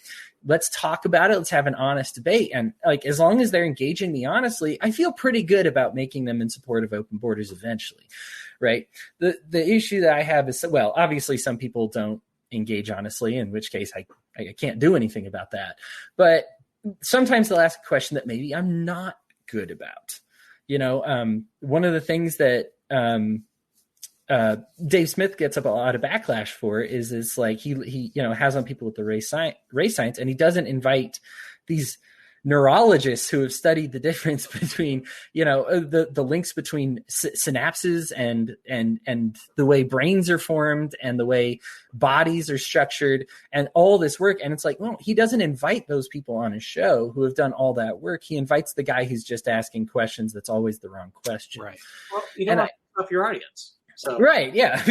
Let's talk about it. Let's have an honest debate. And like, as long as they're engaging me honestly, I feel pretty good about making them in support of open borders eventually. Right. The issue that I have is, well, obviously some people don't engage honestly, in which case I can't do anything about that. But sometimes they'll ask a question that maybe I'm not good about. One of the things that, Dave Smith gets up a lot of backlash for is like he has on people with the race science, and he doesn't invite these neurologists who have studied the difference between the links between synapses and the way brains are formed and the way bodies are structured and all this work. And it's like, well, he doesn't invite those people on his show who have done all that work. He invites the guy who's just asking questions that's always the wrong question. Right. Well, you don't have to stuff your audience. So. Right. Yeah.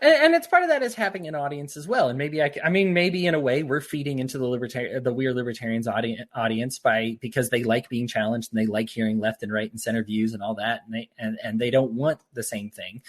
And it's part of that is having an audience as well. And maybe maybe in a way we're feeding into the We Are Libertarians audience because they like being challenged and they like hearing left and right and center views and all that. And they don't want the same thing.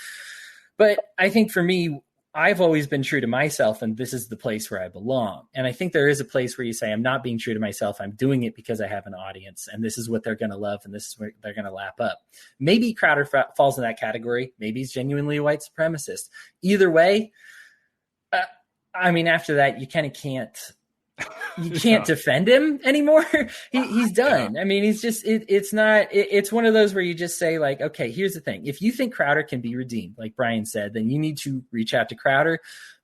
But I think for me, I've always been true to myself, and this is the place where I belong. And I think there is a place where you say, I'm not being true to myself. I'm doing it because I have an audience, and this is what they're going to love, and this is what they're going to lap up. Maybe Crowder falls in that category. Maybe he's genuinely a white supremacist. Either way, after that, you kind of can't you can't defend him anymore. He's done. Yeah. I mean, he's just, it's one of those where you just say like, okay, here's the thing. If you think Crowder can be redeemed, like Brian said, then you need to reach out to Crowder,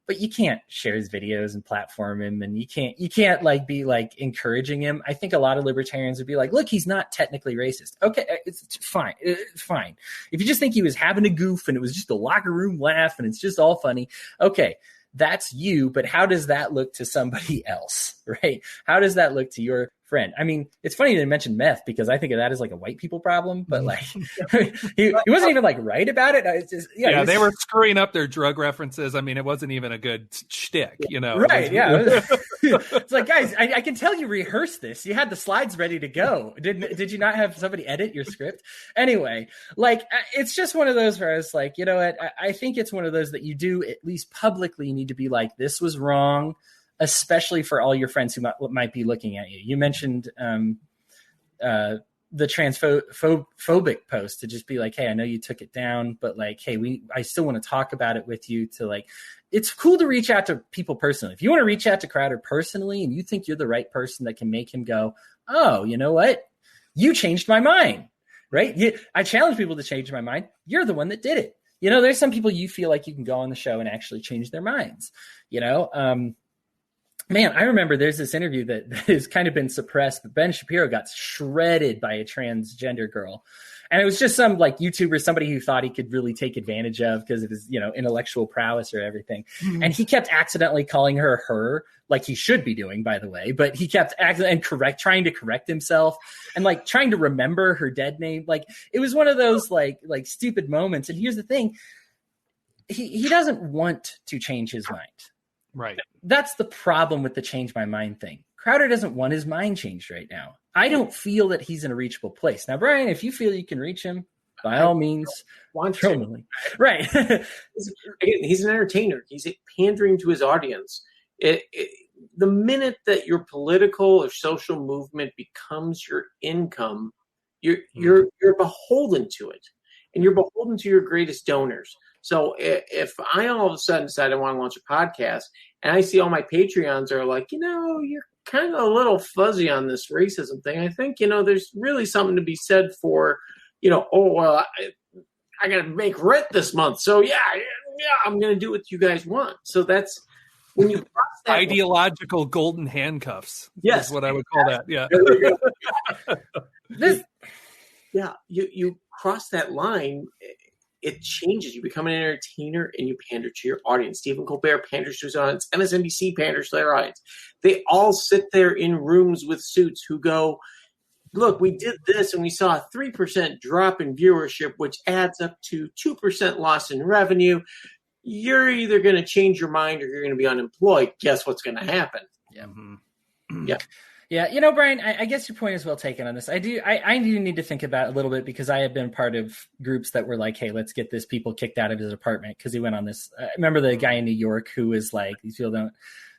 but you can't share his videos and platform him. And you can't like be like encouraging him. I think a lot of libertarians would be like, look, he's not technically racist. Okay. It's fine. It's fine. If you just think he was having a goof and it was just a locker room laugh and it's just all funny. Okay. That's you, but how does that look to somebody else, right? How does that look to your friend? I mean, it's funny to mention meth because I think of that as like a white people problem, but like he wasn't even like right about it. It's just, they were screwing up their drug references. I mean, it wasn't even a good shtick, you know? Right, yeah. It's like, guys, I can tell you rehearsed this. You had the slides ready to go. Did you not have somebody edit your script? Anyway, like, it's just one of those where I was like, you know what? I think it's one of those that you do at least publicly need to be like, this was wrong, especially for all your friends who might be looking at you. You mentioned the transphobic post to just be like, hey, I know you took it down, but like, hey, I still want to talk about it with you. To like, it's cool to reach out to people personally. If you want to reach out to Crowder personally and you think you're the right person that can make him go, oh, you know what? You changed my mind, right? I challenge people to change my mind. You're the one that did it. You know, there's some people you feel like you can go on the show and actually change their minds, you know? Man, I remember there's this interview that has kind of been suppressed, but Ben Shapiro got shredded by a transgender girl. And it was just some like YouTuber, somebody who thought he could really take advantage of because of his, you know, intellectual prowess or everything. Mm-hmm. And he kept accidentally calling her, like he should be doing, by the way, but he kept trying to correct himself and like trying to remember her dead name. Like it was one of those like stupid moments. And here's the thing. He doesn't want to change his mind. Right. That's the problem with the change my mind thing. Crowder doesn't want his mind changed right now. I don't feel that he's in a reachable place. Now, Brian, if you feel you can reach him, by all means, throw him. Right. He's an entertainer. He's pandering to his audience. The minute that your political or social movement becomes your income, you're beholden to it. And you're beholden to your greatest donors. So if I all of a sudden decide I want to launch a podcast and I see all my Patreons are like, you know, you're kind of a little fuzzy on this racism thing. I think, you know, there's really something to be said for, you know, I got to make rent this month. So yeah, I'm going to do what you guys want. So that's when you cross that ideological golden handcuffs. Yes. Is what I would call that. Yeah. You cross that line. It changes. You become an entertainer and you pander to your audience. Stephen Colbert panders to his audience. MSNBC panders to their audience. They all sit there in rooms with suits who go, look, we did this and we saw a 3% drop in viewership, which adds up to 2% loss in revenue. You're either going to change your mind or you're going to be unemployed. Guess what's going to happen? Yeah. Mm-hmm. Yeah. Yeah, you know, Brian, I guess your point is well taken on this. I do need to think about it a little bit because I have been part of groups that were like, hey, let's get this people kicked out of his apartment because he went on this. I remember the guy in New York who was like, these people don't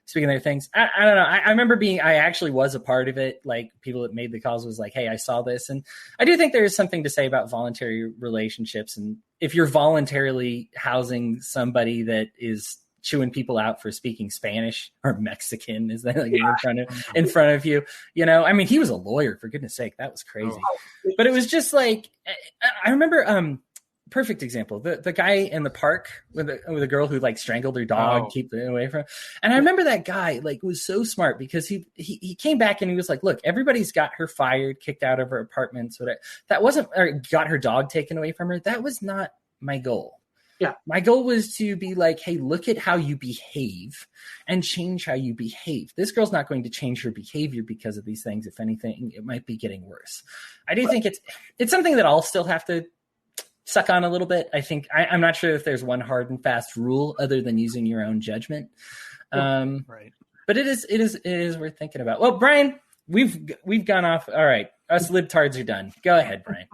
speaking their things. I don't know. I remember I actually was a part of it. Like people that made the calls was like, hey, I saw this. And I do think there is something to say about voluntary relationships. And if you're voluntarily housing somebody that is chewing people out for speaking Spanish or Mexican, is that like in front of you? You know, I mean, he was a lawyer, for goodness sake. That was crazy. But it was just like, I remember, perfect example, the guy in the park with a girl who like strangled her dog, keep it away from her. And I remember that guy like was so smart because he came back and he was like, look, everybody's got her fired, kicked out of her apartments, whatever. That wasn't, or got her dog taken away from her. That was not my goal. Yeah. My goal was to be like, hey, look at how you behave and change how you behave. This girl's not going to change her behavior because of these things. If anything, it might be getting worse. I do think it's something that I'll still have to suck on a little bit. I think I'm not sure if there's one hard and fast rule other than using your own judgment. Right. But it is worth thinking about. Well, Brian, we've gone off. All right. Us libtards are done. Go ahead, Brian.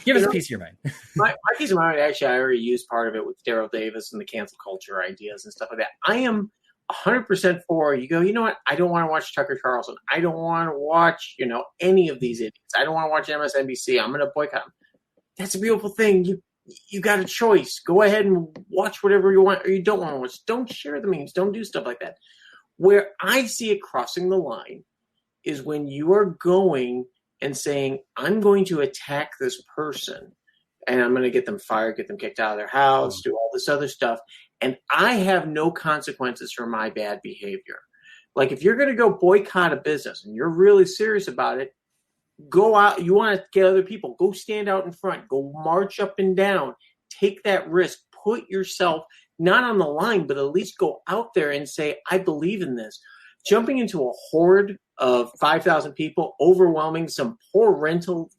Give us a piece of your mind. my piece of mind, actually, I already used part of it with Daryl Davis and the cancel culture ideas and stuff like that. I am 100% for, you go, you know what? I don't want to watch Tucker Carlson. I don't want to watch, any of these idiots. I don't want to watch MSNBC. I'm going to boycott them. That's a beautiful thing. You got a choice. Go ahead and watch whatever you want or you don't want to watch. Don't share the memes. Don't do stuff like that. Where I see it crossing the line is when you are going and saying, I'm going to attack this person and I'm going to get them fired, get them kicked out of their house, do all this other stuff. And I have no consequences for my bad behavior. Like if you're going to go boycott a business and you're really serious about it, go out. You want to get other people, go stand out in front, go march up and down, take that risk, put yourself not on the line, but at least go out there and say, I believe in this. Jumping into a horde of 5,000 people, overwhelming some poor rental,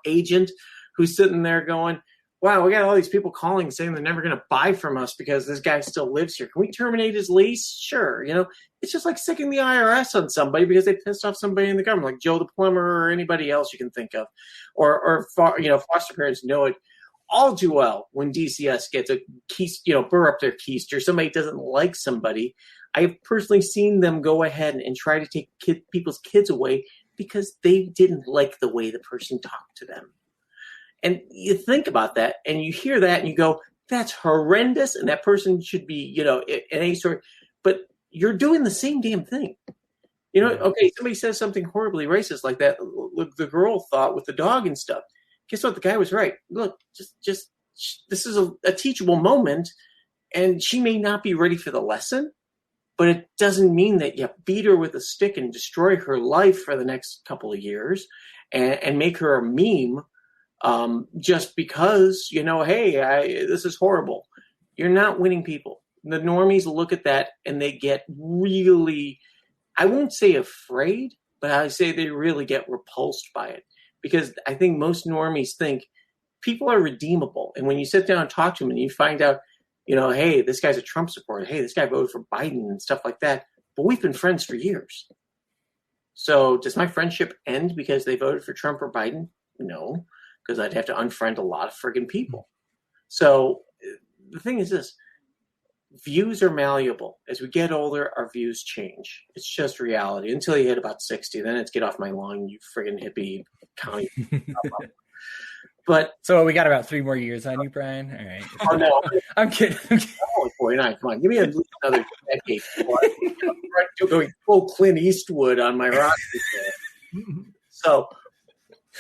agent who's sitting there going, wow, we got all these people calling saying they're never going to buy from us because this guy still lives here. Can we terminate his lease? Sure. It's just like sicking the IRS on somebody because they pissed off somebody in the government, like Joe the plumber or anybody else you can think of. Or foster parents know it all too well when DCS gets a keister, burr up their keister. Somebody doesn't like somebody. I've personally seen them go ahead and try to take people's kids away because they didn't like the way the person talked to them. And you think about that and you hear that and you go, that's horrendous. And that person should be, in any sort. But you're doing the same damn thing. Okay, somebody says something horribly racist like that. Look, the girl thought with the dog and stuff. Guess what? The guy was right. Look, just this is a teachable moment. And she may not be ready for the lesson. But it doesn't mean that you beat her with a stick and destroy her life for the next couple of years and make her a meme just because, hey, this is horrible. You're not winning people. The normies look at that and they get really, I won't say afraid, but I say they really get repulsed by it. Because I think most normies think people are redeemable. And when you sit down and talk to them and you find out, hey, this guy's a Trump supporter. Hey, this guy voted for Biden and stuff like that. But we've been friends for years. So does my friendship end because they voted for Trump or Biden? No, because I'd have to unfriend a lot of friggin' people. So the thing is this. Views are malleable. As we get older, our views change. It's just reality. Until you hit about 60, then it's get off my lawn, you friggin' hippie county. But so we got about 3 more years on you, Brian. All right. Oh no, I'm kidding. I'm only 49. Come on, give me at least another decade. Going full Clint Eastwood on my roster. So,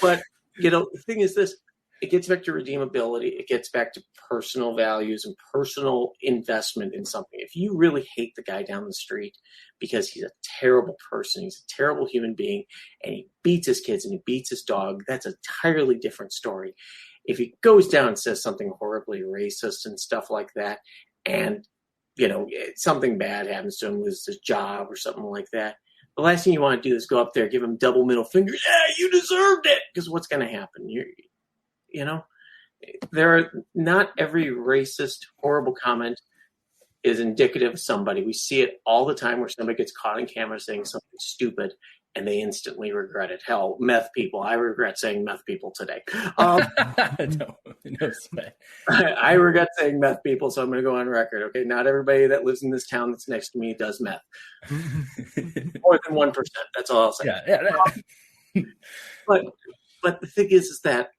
but the thing is this: it gets back to redeemability. It gets back to personal values and personal investment in something. If you really hate the guy down the street because he's a terrible person, he's a terrible human being, and he beats his kids and he beats his dog, that's an entirely different story. If he goes down and says something horribly racist and stuff like that, and something bad happens to him, loses his job or something like that, the last thing you want to do is go up there, give him double middle finger. Yeah, you deserved it. Because what's going to happen? There are not every racist, horrible comment is indicative of somebody. We see it all the time where somebody gets caught on camera saying something stupid and they instantly regret it. Hell, meth people. I regret saying meth people today. No sweat. I regret saying meth people, so I'm going to go on record. Okay, not everybody that lives in this town that's next to me does meth. More than 1%. That's all I'll say. Yeah. But the thing is that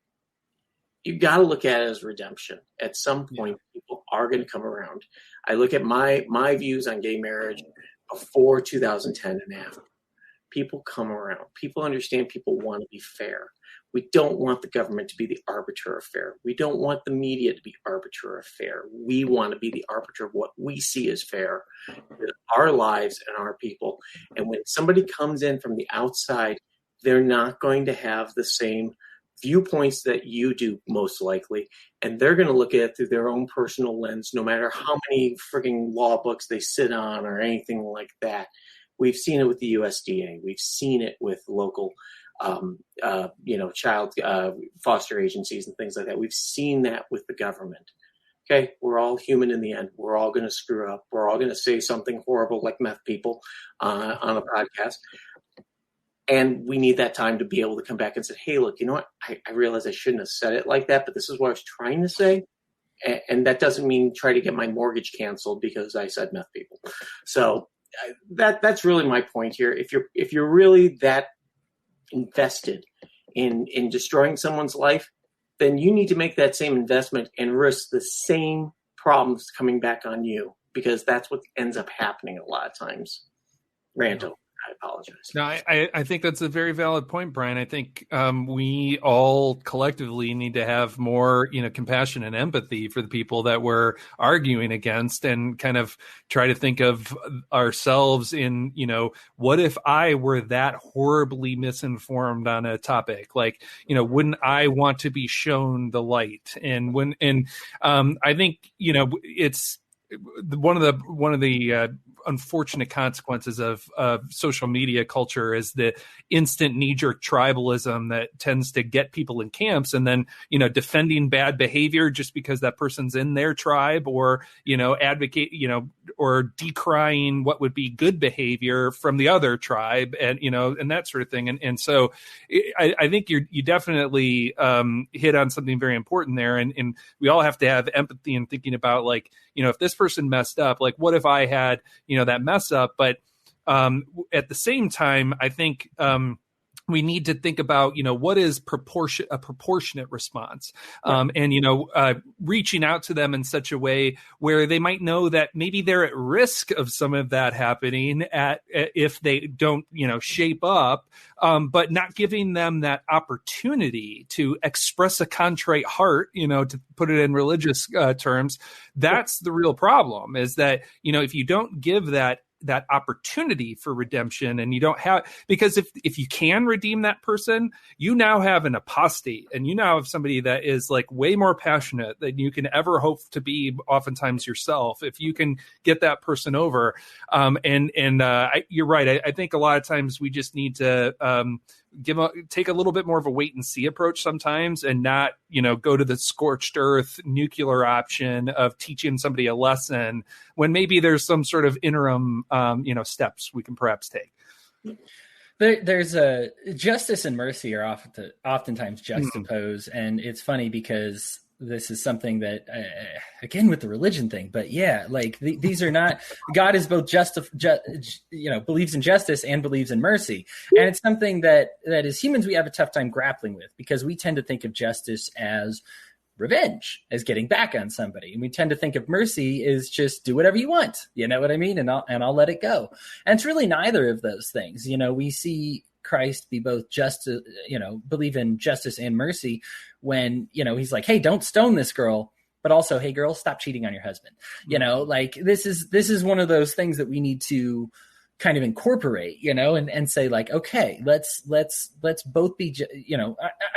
you got to look at it as redemption. At some point, people are going to come around. I look at my views on gay marriage before 2010 and after. People come around. People understand people want to be fair. We don't want the government to be the arbiter of fair. We don't want the media to be arbiter of fair. We want to be the arbiter of what we see as fair in our lives and our people. And when somebody comes in from the outside, they're not going to have the same viewpoints that you do, most likely, and they're going to look at it through their own personal lens, no matter how many freaking law books they sit on or anything like that. We've seen it with the USDA. We've seen it with local, child foster agencies and things like that. We've seen that with the government. Okay, we're all human in the end. We're all going to screw up. We're all going to say something horrible like meth people on a podcast. And we need that time to be able to come back and say, hey, look, you know what? I realize I shouldn't have said it like that, but this is what I was trying to say. And that doesn't mean try to get my mortgage canceled because I said meth people. So that's really my point here. If you're really that invested in destroying someone's life, then you need to make that same investment and risk the same problems coming back on you, because that's what ends up happening a lot of times. Randall. I apologize. No, I think that's a very valid point, Brian. I think we all collectively need to have more, compassion and empathy for the people that we're arguing against, and kind of try to think of ourselves in, what if I were that horribly misinformed on a topic? Like, wouldn't I want to be shown the light? And I think, it's one of the unfortunate consequences of social media culture is the instant knee-jerk tribalism that tends to get people in camps, and then defending bad behavior just because that person's in their tribe, or advocate or decrying what would be good behavior from the other tribe, and and that sort of thing. And so I think you definitely hit on something very important there, and we all have to have empathy in thinking about, like, if this person messed up, like, what if I had that mess up? But at the same time, I think we need to think about, what is a proportionate response, and reaching out to them in such a way where they might know that maybe they're at risk of some of that happening if they don't, shape up, but not giving them that opportunity to express a contrite heart, to put it in religious terms. That's the real problem, is that, if you don't give that opportunity for redemption, and you don't have, because if you can redeem that person, you now have an apostate, and you now have somebody that is like way more passionate than you can ever hope to be, oftentimes yourself, if you can get that person over. You're right. I think a lot of times we just need to take a little bit more of a wait and see approach sometimes, and not, go to the scorched earth nuclear option of teaching somebody a lesson, when maybe there's some sort of interim, steps we can perhaps take. There's a justice and mercy are oftentimes juxtaposed, and it's funny because this is something that, again, with the religion thing, but yeah, like these are not, God is both believes in justice and believes in mercy. And it's something that as humans, we have a tough time grappling with, because we tend to think of justice as revenge, as getting back on somebody. And we tend to think of mercy as just do whatever you want. You know what I mean? And I'll let it go. And it's really neither of those things. We see Christ be both believe in justice and mercy when, he's like, hey, don't stone this girl, but also, hey, girl, stop cheating on your husband. Like this is one of those things that we need to kind of incorporate, and say, like, okay, let's both be,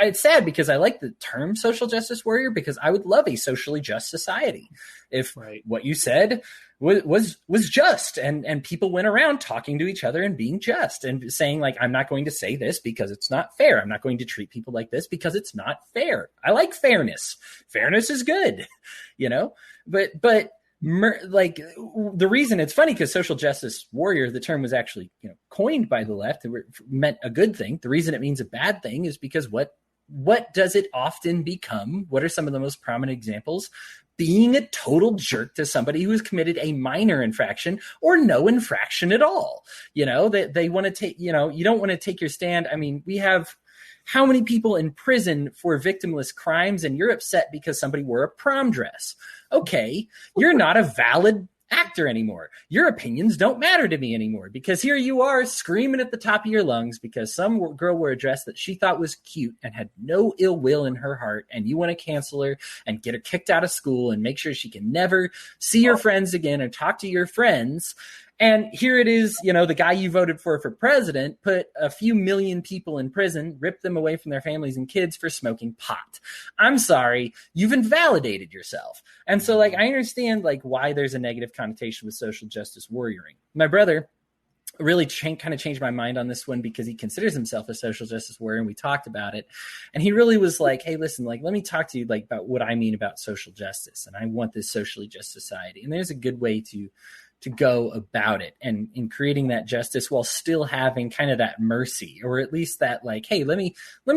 it's sad because I like the term social justice warrior, because I would love a socially just society if what you said was just, and people went around talking to each other and being just, and saying, like, I'm not going to say this because it's not fair. I'm not going to treat people like this because it's not fair. I like fairness. Fairness is good, but like the reason it's funny, because social justice warrior, the term was actually coined by the left. It meant a good thing. The reason it means a bad thing is because what does it often become? What are some of the most prominent examples? Being a total jerk to somebody who has committed a minor infraction or no infraction at all. They want to take, you don't want to take your stand. I mean, we have how many people in prison for victimless crimes, and you're upset because somebody wore a prom dress. Okay, you're not a valid actor anymore. Your opinions don't matter to me anymore, because here you are screaming at the top of your lungs because some girl wore a dress that she thought was cute and had no ill will in her heart, and you want to cancel her and get her kicked out of school and make sure she can never see your friends again or talk to your friends. And here it is, the guy you voted for president put a few million people in prison, ripped them away from their families and kids for smoking pot. I'm sorry, you've invalidated yourself. And so, like, I understand, like, why there's a negative connotation with social justice warrioring. My brother really kind of changed my mind on this one, because he considers himself a social justice warrior, and we talked about it. And he really was like, hey, listen, like, let me talk to you, like, about what I mean about social justice. And I want this socially just society. And there's a good way to go about it, and in creating that justice while still having kind of that mercy, or at least that, like, hey, let me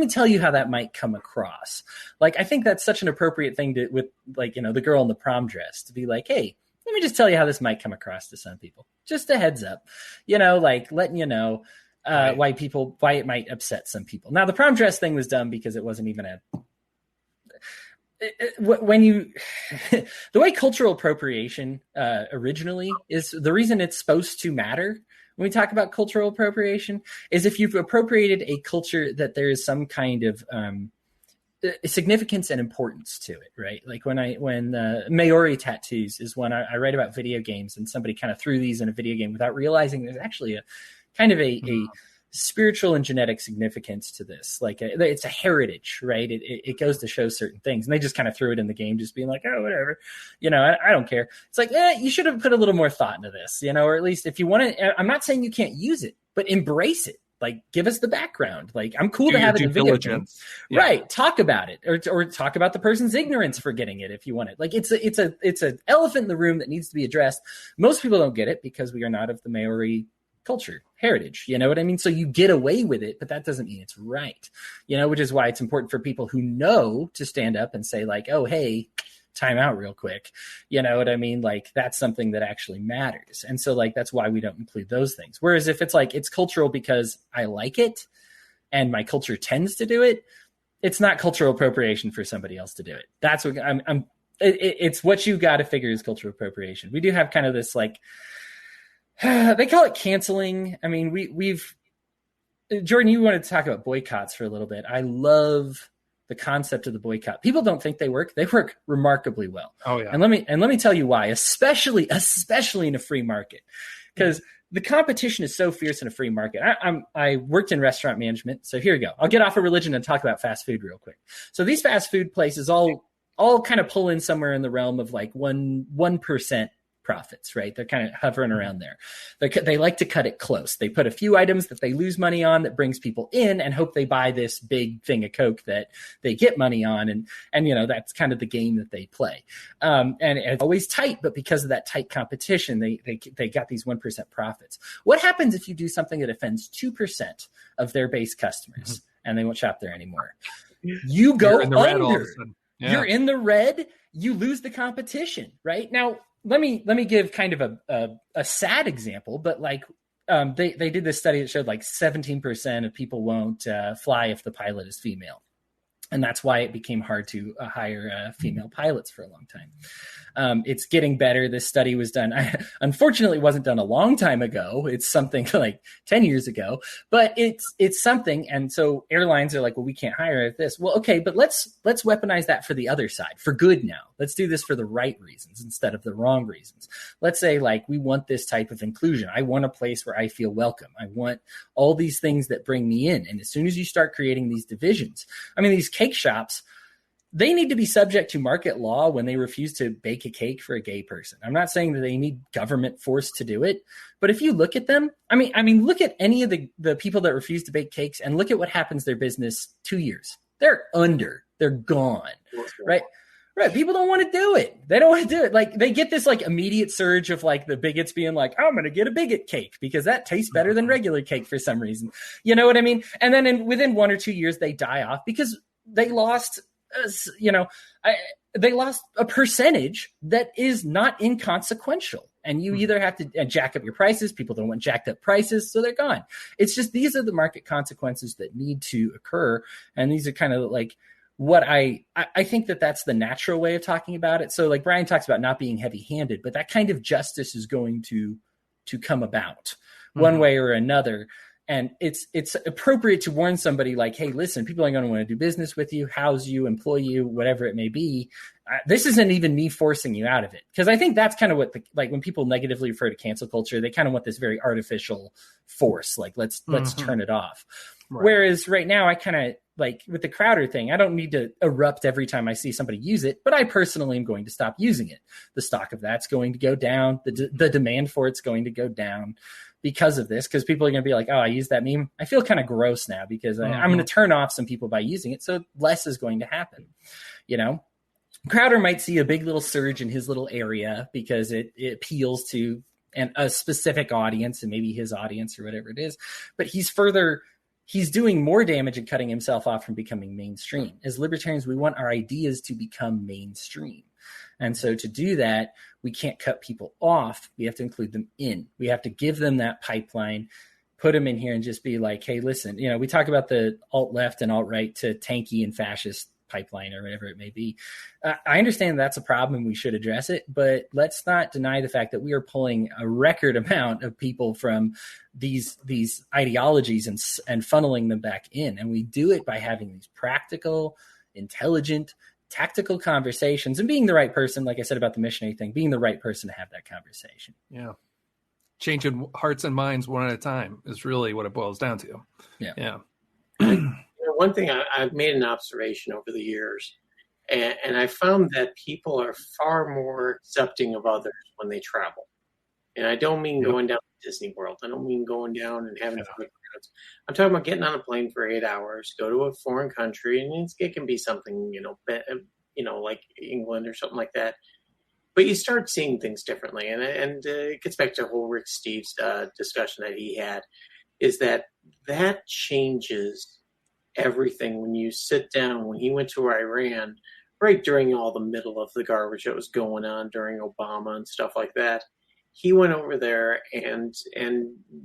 tell you how that might come across. Like, I think that's such an appropriate thing to, with, like, the girl in the prom dress, to be like, hey, let me just tell you how this might come across to some people. Just a heads up, like letting you know why it might upset some people. Now, the prom dress thing was dumb because it wasn't even the way cultural appropriation originally is, the reason it's supposed to matter when we talk about cultural appropriation is if you've appropriated a culture that there is some kind of significance and importance to it, right? Like when Maori tattoos is when I write about video games and somebody kind of threw these in a video game without realizing there's actually a kind of a spiritual and genetic significance to this. Like it's a heritage, right? It goes to show certain things, and they just kind of threw it in the game, just being like, oh, whatever, I don't care. It's like, you should have put a little more thought into this, or at least if you want to, I'm not saying you can't use it, but embrace it. Like, give us the background. Like, I'm cool to have it in video games. Yeah. Right. Talk about it or talk about the person's ignorance for getting it if you want it. Like, it's an elephant in the room that needs to be addressed. Most people don't get it because we are not of the Maori culture heritage. You know what I mean? So you get away with it, but that doesn't mean it's right. Which is why it's important for people who know to stand up and say like, oh, hey, time out real quick. You know what I mean? Like, that's something that actually matters. And so like, that's why we don't include those things. Whereas if it's like, it's cultural because I like it and my culture tends to do it, it's not cultural appropriation for somebody else to do it. That's what it's what you got to figure is cultural appropriation. We do have kind of this like, they call it canceling. I mean, we've Jordan, you wanted to talk about boycotts for a little bit. I love the concept of the boycott. People don't think they work. They work remarkably well. Oh yeah. And let me tell you why, especially in a free market, because the competition is so fierce in a free market. I worked in restaurant management. So here we go. I'll get off of religion and talk about fast food real quick. So these fast food places all kind of pull in somewhere in the realm of like 1% profits, right? They're kind of hovering around there. They like to cut it close. They put a few items that they lose money on that brings people in and hope they buy this big thing of Coke that they get money on. And that's kind of the game that they play. And it's always tight, but because of that tight competition, they got these 1% profits. What happens if you do something that offends 2% of their base customers and they won't shop there anymore? You go under. Yeah. You're in the red. You lose the competition, right? Now, let me give kind of a sad example, but like they did this study that showed like 17% of people won't fly if the pilot is female. And that's why it became hard to hire female pilots for a long time. It's getting better. This study was done. Unfortunately, it wasn't done a long time ago. It's something like 10 years ago, but it's something. And so airlines are like, well, we can't hire this. Well, okay, but let's weaponize that for the other side, for good now. Let's do this for the right reasons instead of the wrong reasons. Let's say like, we want this type of inclusion. I want a place where I feel welcome. I want all these things that bring me in. And as soon as you start creating these divisions, I mean, these cake shops, they need to be subject to market law when they refuse to bake a cake for a gay person. I'm not saying that they need government force to do it, but if you look at them, I mean, look at any of the people that refuse to bake cakes and look at what happens to their business 2 years. They're gone, right? Right. People don't want to do it. They don't want to do it. Like they get this like immediate surge of like the bigots being like, I'm going to get a bigot cake because that tastes better than regular cake for some reason. You know what I mean? And then within 1 or 2 years, they die off because they lost, they lost a percentage that is not inconsequential. And you either have to jack up your prices. People don't want jacked up prices, so they're gone. It's just these are the market consequences that need to occur. And these are kind of like what I think that's the natural way of talking about it. So like Brian talks about not being heavy-handed, but that kind of justice is going to come about one way or another. And it's appropriate to warn somebody like, hey, listen, people are going to want to do business with you, house you, employ you, whatever it may be. This isn't even me forcing you out of it. Because I think that's kind of what like when people negatively refer to cancel culture, they kind of want this very artificial force. Like, let's turn it off. Right. Whereas right now I kind of like with the Crowder thing, I don't need to erupt every time I see somebody use it, but I personally am going to stop using it. The stock of that's going to go down. The demand for it's going to go down because of this, because people are going to be like, oh, I use that meme. I feel kind of gross now because I'm going to turn off some people by using it. So less is going to happen. Crowder might see a big little surge in his little area because it appeals to a specific audience and maybe his audience or whatever it is. But he's doing more damage and cutting himself off from becoming mainstream. As libertarians, we want our ideas to become mainstream. And so to do that, we can't cut people off. We have to include them in. We have to give them that pipeline, put them in here and just be like, hey, listen, we talk about the alt-left and alt-right to tanky and fascist pipeline or whatever it may be. I understand that's a problem and we should address it, but let's not deny the fact that we are pulling a record amount of people from these ideologies and funneling them back in. And we do it by having these practical, intelligent, tactical conversations and being the right person, like I said about the missionary thing, being the right person to have that conversation. Yeah. Changing hearts and minds one at a time is really what it boils down to. Yeah. One thing I've made an observation over the years, and I found that people are far more accepting of others when they travel. And I don't mean going down to Disney World. I don't mean going down and having fun. I'm talking about getting on a plane for 8 hours, go to a foreign country, and it can be something, like England or something like that. But you start seeing things differently. And it gets back to the whole Rick Steves discussion that he had, is that changes everything when you sit down. When he went to Iran, right during all the middle of the garbage that was going on during Obama and stuff like that, he went over there and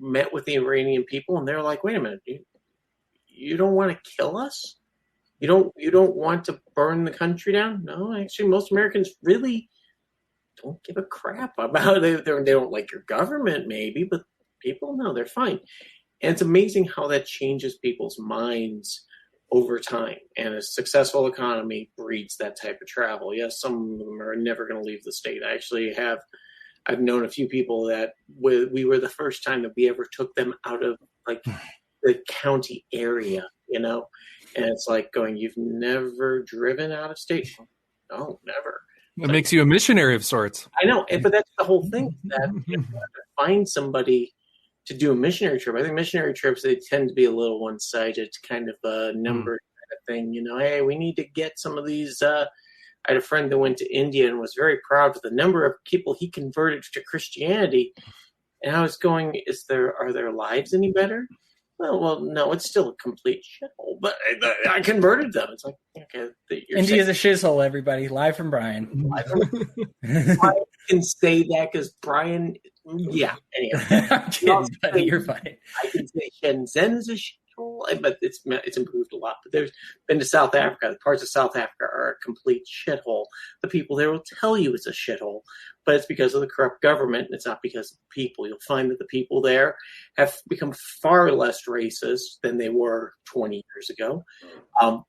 met with the Iranian people, and they're like, wait a minute, you don't want to kill us? You don't want to burn the country down? No, actually, most Americans really don't give a crap about it. They don't like your government, maybe, but people, no, they're fine. And it's amazing how that changes people's minds over time. And a successful economy breeds that type of travel. Yes, some of them are never going to leave the state. I've known a few people that we were the first time that we ever took them out of like the county area, and it's like going, you've never driven out of state? No, never. It makes you a missionary of sorts. I know, but that's the whole thing, that you have to find somebody to do a missionary trip. I think missionary trips, they tend to be a little one-sided, kind of a number kind of thing. Hey, we need to get some of these. I had a friend that went to India and was very proud of the number of people he converted to Christianity. And I was going, are their lives any better? Well, no, it's still a complete shithole. But I converted them. It's like, okay. India's a shithole, everybody. Live from Brian. I can say that because Brian, yeah. Anyway. I'm kidding, buddy. You're fine. I can say Shenzhen is a shithole, but it's improved a lot. But there's been to South Africa. The parts of South Africa are a complete shithole. The people there will tell you it's a shithole, but it's because of the corrupt government. It's not because of the people. You'll find that the people there have become far less racist than they were 20 years ago.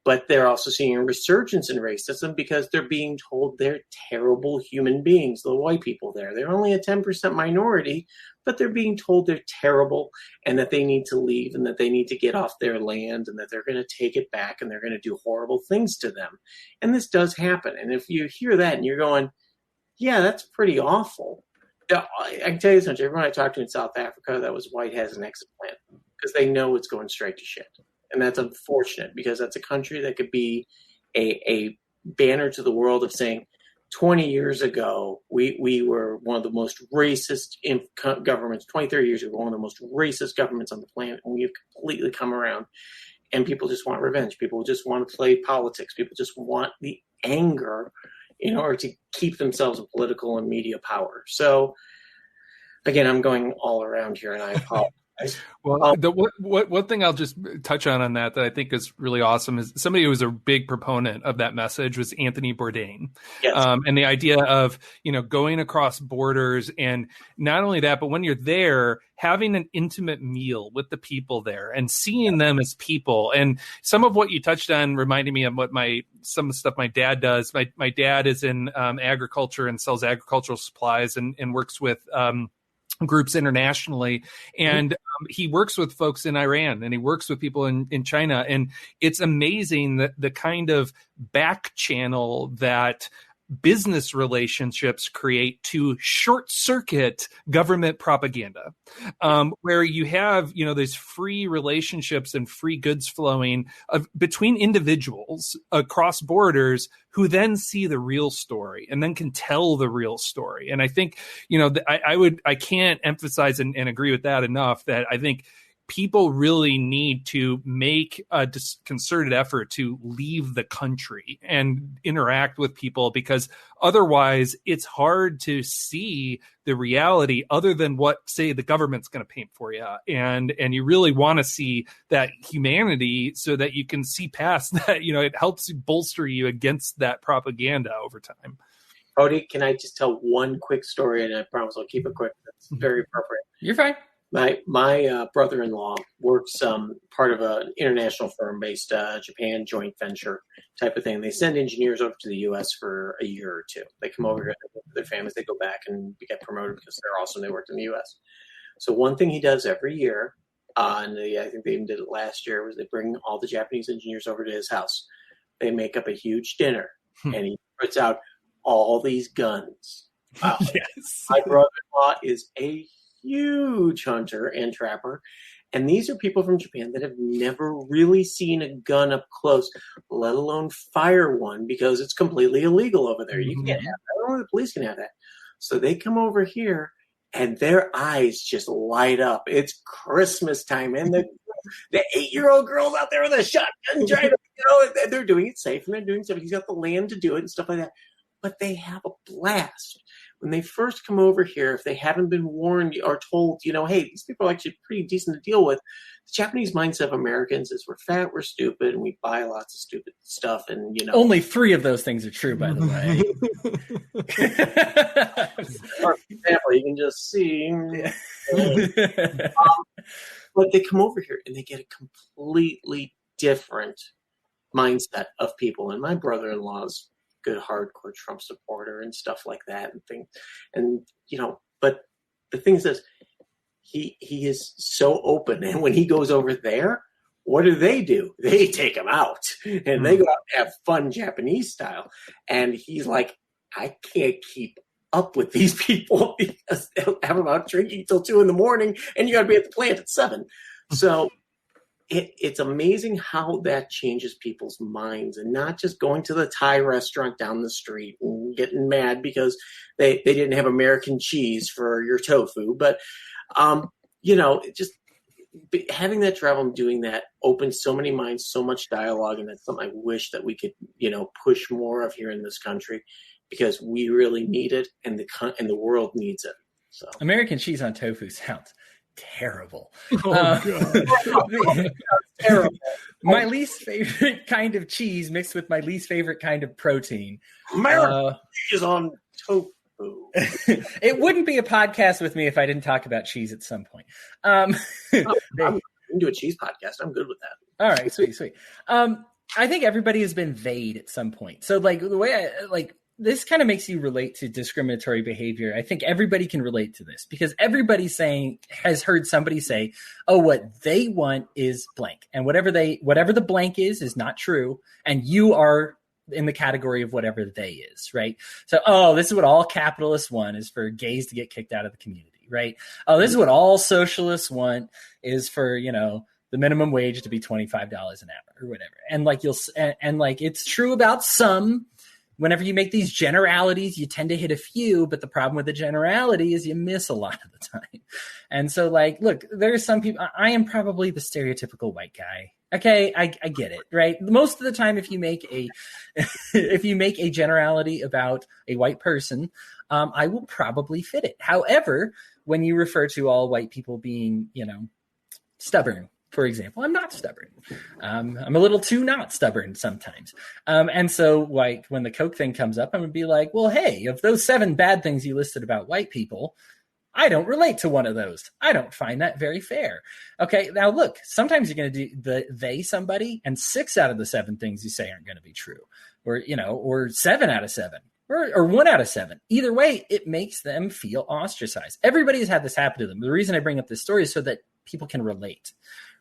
But they're also seeing a resurgence in racism because they're being told they're terrible human beings, the white people there. They're only a 10% minority, but they're being told they're terrible and that they need to leave and that they need to get off their land and that they're going to take it back and they're going to do horrible things to them. And this does happen. And if you hear that and you're going, yeah, that's pretty awful. I can tell you something. Everyone I talked to in South Africa that was white has an exit plan because they know it's going straight to shit. And that's unfortunate because that's a country that could be a banner to the world of saying 20 years ago, we were one of the most racist governments. 20, 30 years ago, one of the most racist governments on the planet. And we've completely come around. And people just want revenge. People just want to play politics. People just want the anger in order to keep themselves in political and media power. So, again, I'm going all around here, and I apologize. Well, one thing I'll just touch on that I think is really awesome is somebody who was a big proponent of that message was Anthony Bourdain. Yes. And the idea of, going across borders, and not only that, but when you're there, having an intimate meal with the people there and seeing them as people. And some of what you touched on reminded me of some of the stuff my dad does. My dad is in agriculture and sells agricultural supplies and works with groups internationally, and he works with folks in Iran and he works with people in China, and it's amazing that the kind of back channel that business relationships create to short circuit government propaganda, where you have, these free relationships and free goods flowing between individuals across borders who then see the real story and then can tell the real story. And I think, I can't emphasize and agree with that enough, that I think people really need to make a concerted effort to leave the country and interact with people, because otherwise it's hard to see the reality other than what, say, the government's going to paint for you. And you really want to see that humanity so that you can see past that. It helps bolster you against that propaganda over time. Hodey, can I just tell one quick story? And I promise I'll keep it quick. That's very appropriate. You're fine. My brother-in-law works part of an international firm based Japan joint venture type of thing. They send engineers over to the U.S. for a year or two. They come over here, they live with their families, they go back and get promoted because they're awesome. They worked in the U.S. So one thing he does every year, and I think they even did it last year, was they bring all the Japanese engineers over to his house. They make up a huge dinner, and he puts out all these guns. Yes. My brother-in-law is a huge hunter and trapper, and these are people from Japan that have never really seen a gun up close, let alone fire one, because it's completely illegal over there. You can't have that. Only the police can have that. So they come over here and their eyes just light up. It's Christmas time, and the 8-year-old girls out there with a shotgun trying to, they're doing it safe, and they're doing stuff. He's got the land to do it and stuff like that. But they have a blast. When they first come over here, if they haven't been warned or told, hey, these people are actually pretty decent to deal with, the Japanese mindset of Americans is we're fat, we're stupid, and we buy lots of stupid stuff. And, Only 3 of those things are true, by the way. For example, you can just see. But they come over here and they get a completely different mindset of people. And my brother-in-law's good hardcore Trump supporter and stuff like that and things. And, but the thing is this, he is so open. And when he goes over there, what do? They take him out and they go out and have fun Japanese style. And he's like, I can't keep up with these people because they'll have them out drinking till 2 a.m. and you got to be at the plant at 7. So it's amazing how that changes people's minds, and not just going to the Thai restaurant down the street and getting mad because they didn't have American cheese for your tofu. But, just having that travel and doing that opens so many minds, so much dialogue. And that's something I wish that we could, push more of here in this country, because we really need it and the world needs it. So American cheese on tofu sounds terrible. Terrible. My least favorite kind of cheese mixed with my least favorite kind of protein. American cheese on tofu. It wouldn't be a podcast with me if I didn't talk about cheese at some point. I'm do a cheese podcast. I'm good with that. All right, sweet. I think everybody has been veyed at some point. So the way this kind of makes you relate to discriminatory behavior. I think everybody can relate to this, because everybody has heard somebody say, oh, what they want is blank. And whatever the blank is not true. And you are in the category of whatever they is, right? So, oh, this is what all capitalists want, is for gays to get kicked out of the community, right? Oh, this is what all socialists want, is for, the minimum wage to be $25 an hour or whatever. And it's true about some. Whenever you make these generalities, you tend to hit a few, but the problem with the generality is you miss a lot of the time. And so look, there's some people, I am probably the stereotypical white guy. Okay. I get it. Right. Most of the time, if you make a generality about a white person, I will probably fit it. However, when you refer to all white people being, stubborn, for example, I'm not stubborn. I'm a little too not stubborn sometimes. And so when the Coke thing comes up, I'm going to be like, well, hey, of those 7 bad things you listed about white people, I don't relate to one of those. I don't find that very fair. Okay, now look, sometimes you're going to do they somebody, and 6 out of the 7 things you say aren't going to be true. Or 7 out of 7. Or 1 out of 7. Either way, it makes them feel ostracized. Everybody has had this happen to them. The reason I bring up this story is so that people can relate.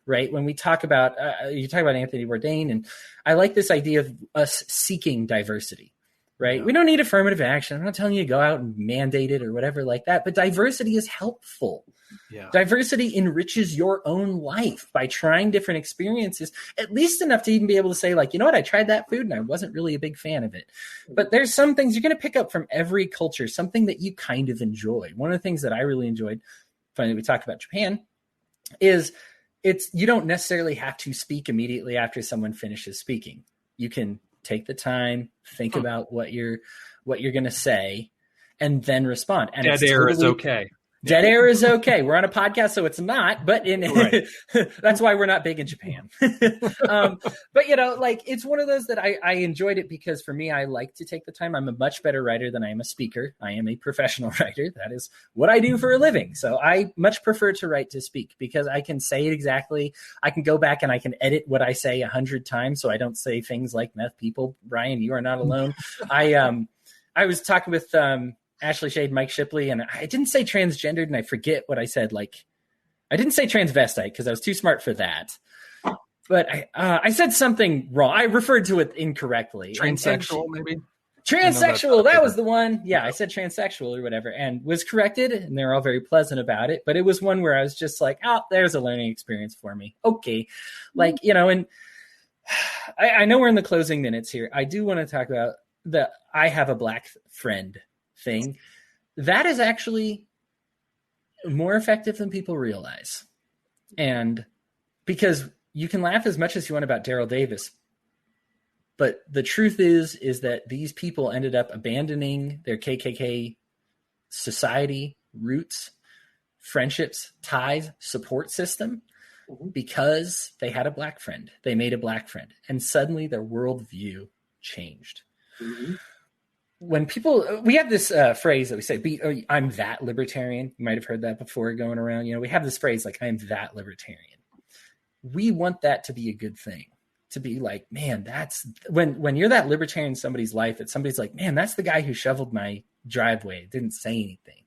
Right. When we talk about, you talk about Anthony Bourdain, and I like this idea of us seeking diversity, right? Yeah. We don't need affirmative action. I'm not telling you to go out and mandate it or whatever like that, but diversity is helpful. Yeah. Diversity enriches your own life by trying different experiences, at least enough to even be able to say, I tried that food and I wasn't really a big fan of it. But there's some things you're going to pick up from every culture, something that you kind of enjoy. One of the things that I really enjoyed, funny we talked about Japan, is you don't necessarily have to speak immediately after someone finishes speaking. You can take the time, think about what you're going to say, and then respond. And dead air is okay. Dead air is okay. We're on a podcast, so it's not, but right. That's why we're not big in Japan. But, you know, like, it's one of those that I enjoyed it because for me, I like to take the time. I'm a much better writer than I am a speaker. I am a professional writer. That is what I do for a living. So I much prefer to write to speak because I can say it exactly. I can go back and I can edit what I say 100 times. So I don't say things like meth people. Brian, you are not alone. I was talking with, Ashley Shade, Mike Shipley, and I didn't say transgendered, and I forget what I said. Like, I didn't say transvestite because I was too smart for that. But I said something wrong. I referred to it incorrectly. Transsexual, maybe? Transsexual, that was the one. Yeah, I said transsexual or whatever, and was corrected, and they were all very pleasant about it. But it was one where I was just like, oh, there's a learning experience for me. Okay. Like, you know, and I know we're in the closing minutes here. I do want to talk about the I have a black friend thing. That is actually more effective than people realize. And because you can laugh as much as you want about Daryl Davis, but the truth is that these people ended up abandoning their KKK society roots, friendships, ties, support system because they had a black friend. They made a black friend, and suddenly their worldview changed. Mm-hmm. When people, we have this phrase that we say, I'm that libertarian. You might have heard that before going around. You know, we have this phrase like, I'm that libertarian. We want that to be a good thing, to be like, man, that's when you're that libertarian in somebody's life, that somebody's like, man, that's the guy who shoveled my driveway, didn't say anything.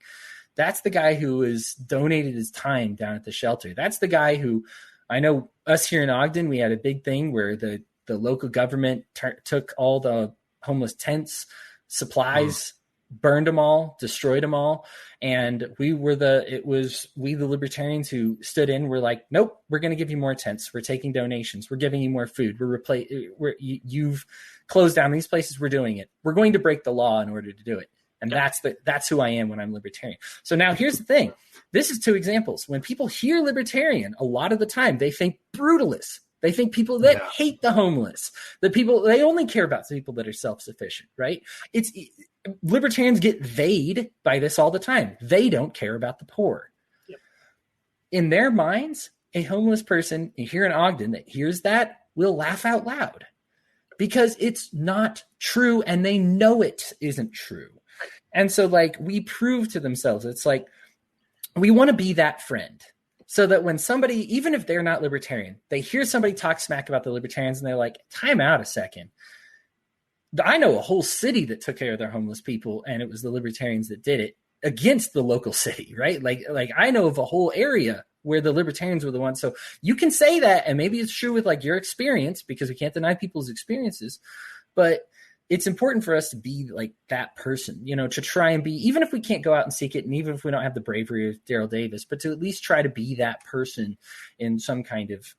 That's the guy who has donated his time down at the shelter. That's the guy who, I know us here in Ogden, we had a big thing where the local government took all the homeless tents, supplies, burned them all, destroyed them all. And we the libertarians who stood in, we're like, nope, we're going to give you more tents. We're taking donations. We're giving you more food. You've closed down these places. We're doing it. We're going to break the law in order to do it. And that's who I am when I'm libertarian. So now here's the thing. This is two examples. When people hear libertarian, a lot of the time they think brutalists. They think people that hate the homeless, they only care about people that are self-sufficient, right? Libertarians get they'd by this all the time. They don't care about the poor. Yep. In their minds, a homeless person here in Ogden that hears that will laugh out loud because it's not true and they know it isn't true. And so like we prove to themselves, it's like we want to be that friend. So that when somebody, even if they're not libertarian, they hear somebody talk smack about the libertarians and they're like, time out a second. I know a whole city that took care of their homeless people and it was the libertarians that did it against the local city, right? Like I know of a whole area where the libertarians were the ones. So you can say that, and maybe it's true with like your experience because we can't deny people's experiences, but it's important for us to be like that person, you know, to try and be, even if we can't go out and seek it, and even if we don't have the bravery of Daryl Davis, but to at least try to be that person in some kind of,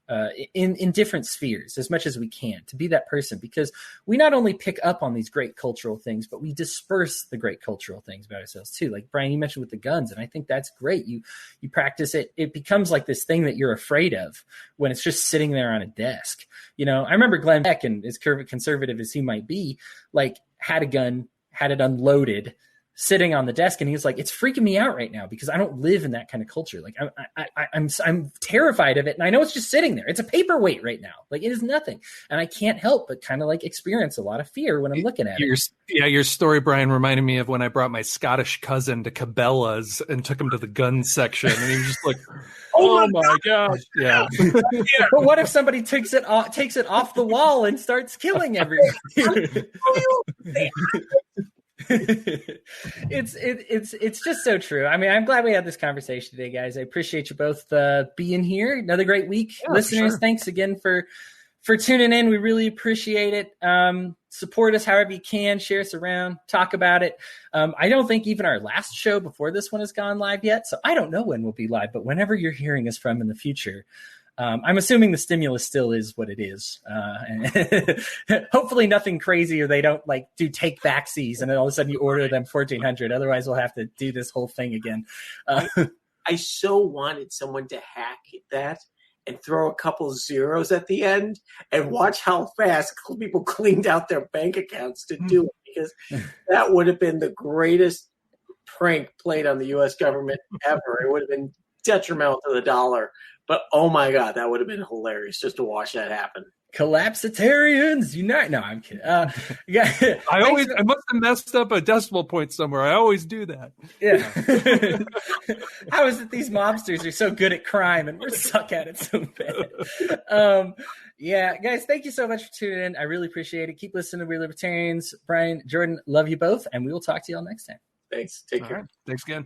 in different spheres as much as we can, to be that person, because we not only pick up on these great cultural things, but we disperse the great cultural things about ourselves too. Like Brian, you mentioned with the guns, and I think that's great. You practice it. It becomes like this thing that you're afraid of when it's just sitting there on a desk. You know, I remember Glenn Beck, and as conservative as he might be, like had a gun, had it unloaded, sitting on the desk, and he was like, "It's freaking me out right now because I don't live in that kind of culture. Like I'm terrified of it, and I know it's just sitting there. It's a paperweight right now. Like it is nothing, and I can't help but kind of like experience a lot of fear when I'm looking at it." Your story, Brian, reminded me of when I brought my Scottish cousin to Cabela's and took him to the gun section, and he was just like, "Oh my gosh, yeah." But what if somebody takes it off the wall and starts killing everybody? It's just so true. I mean, I'm glad we had this conversation today, guys. I appreciate you both being here. Another great week. Listeners, sure. Thanks again for tuning in. We really appreciate it. Support us however you can. Share us around. Talk about it. I don't think even our last show before this one has gone live yet, so I don't know when we'll be live, but whenever you're hearing us from in the future, I'm assuming the stimulus still is what it is. And hopefully nothing crazy, or they don't like do take backsies and then all of a sudden you order them 1,400. Otherwise we'll have to do this whole thing again. I so wanted someone to hack that and throw a couple zeros at the end and watch how fast people cleaned out their bank accounts to do it, because that would have been the greatest prank played on the U.S. government ever. It would have been detrimental to the dollar. But, oh, my God, that would have been hilarious just to watch that happen. Collapsitarians unite. No, I'm kidding. I must have messed up a decimal point somewhere. I always do that. Yeah. How is it these mobsters are so good at crime and we suck at it so bad? Yeah, guys, thank you so much for tuning in. I really appreciate it. Keep listening to We Libertarians. Brian, Jordan, love you both, and we will talk to you all next time. Thanks. Take care. Right. Thanks again.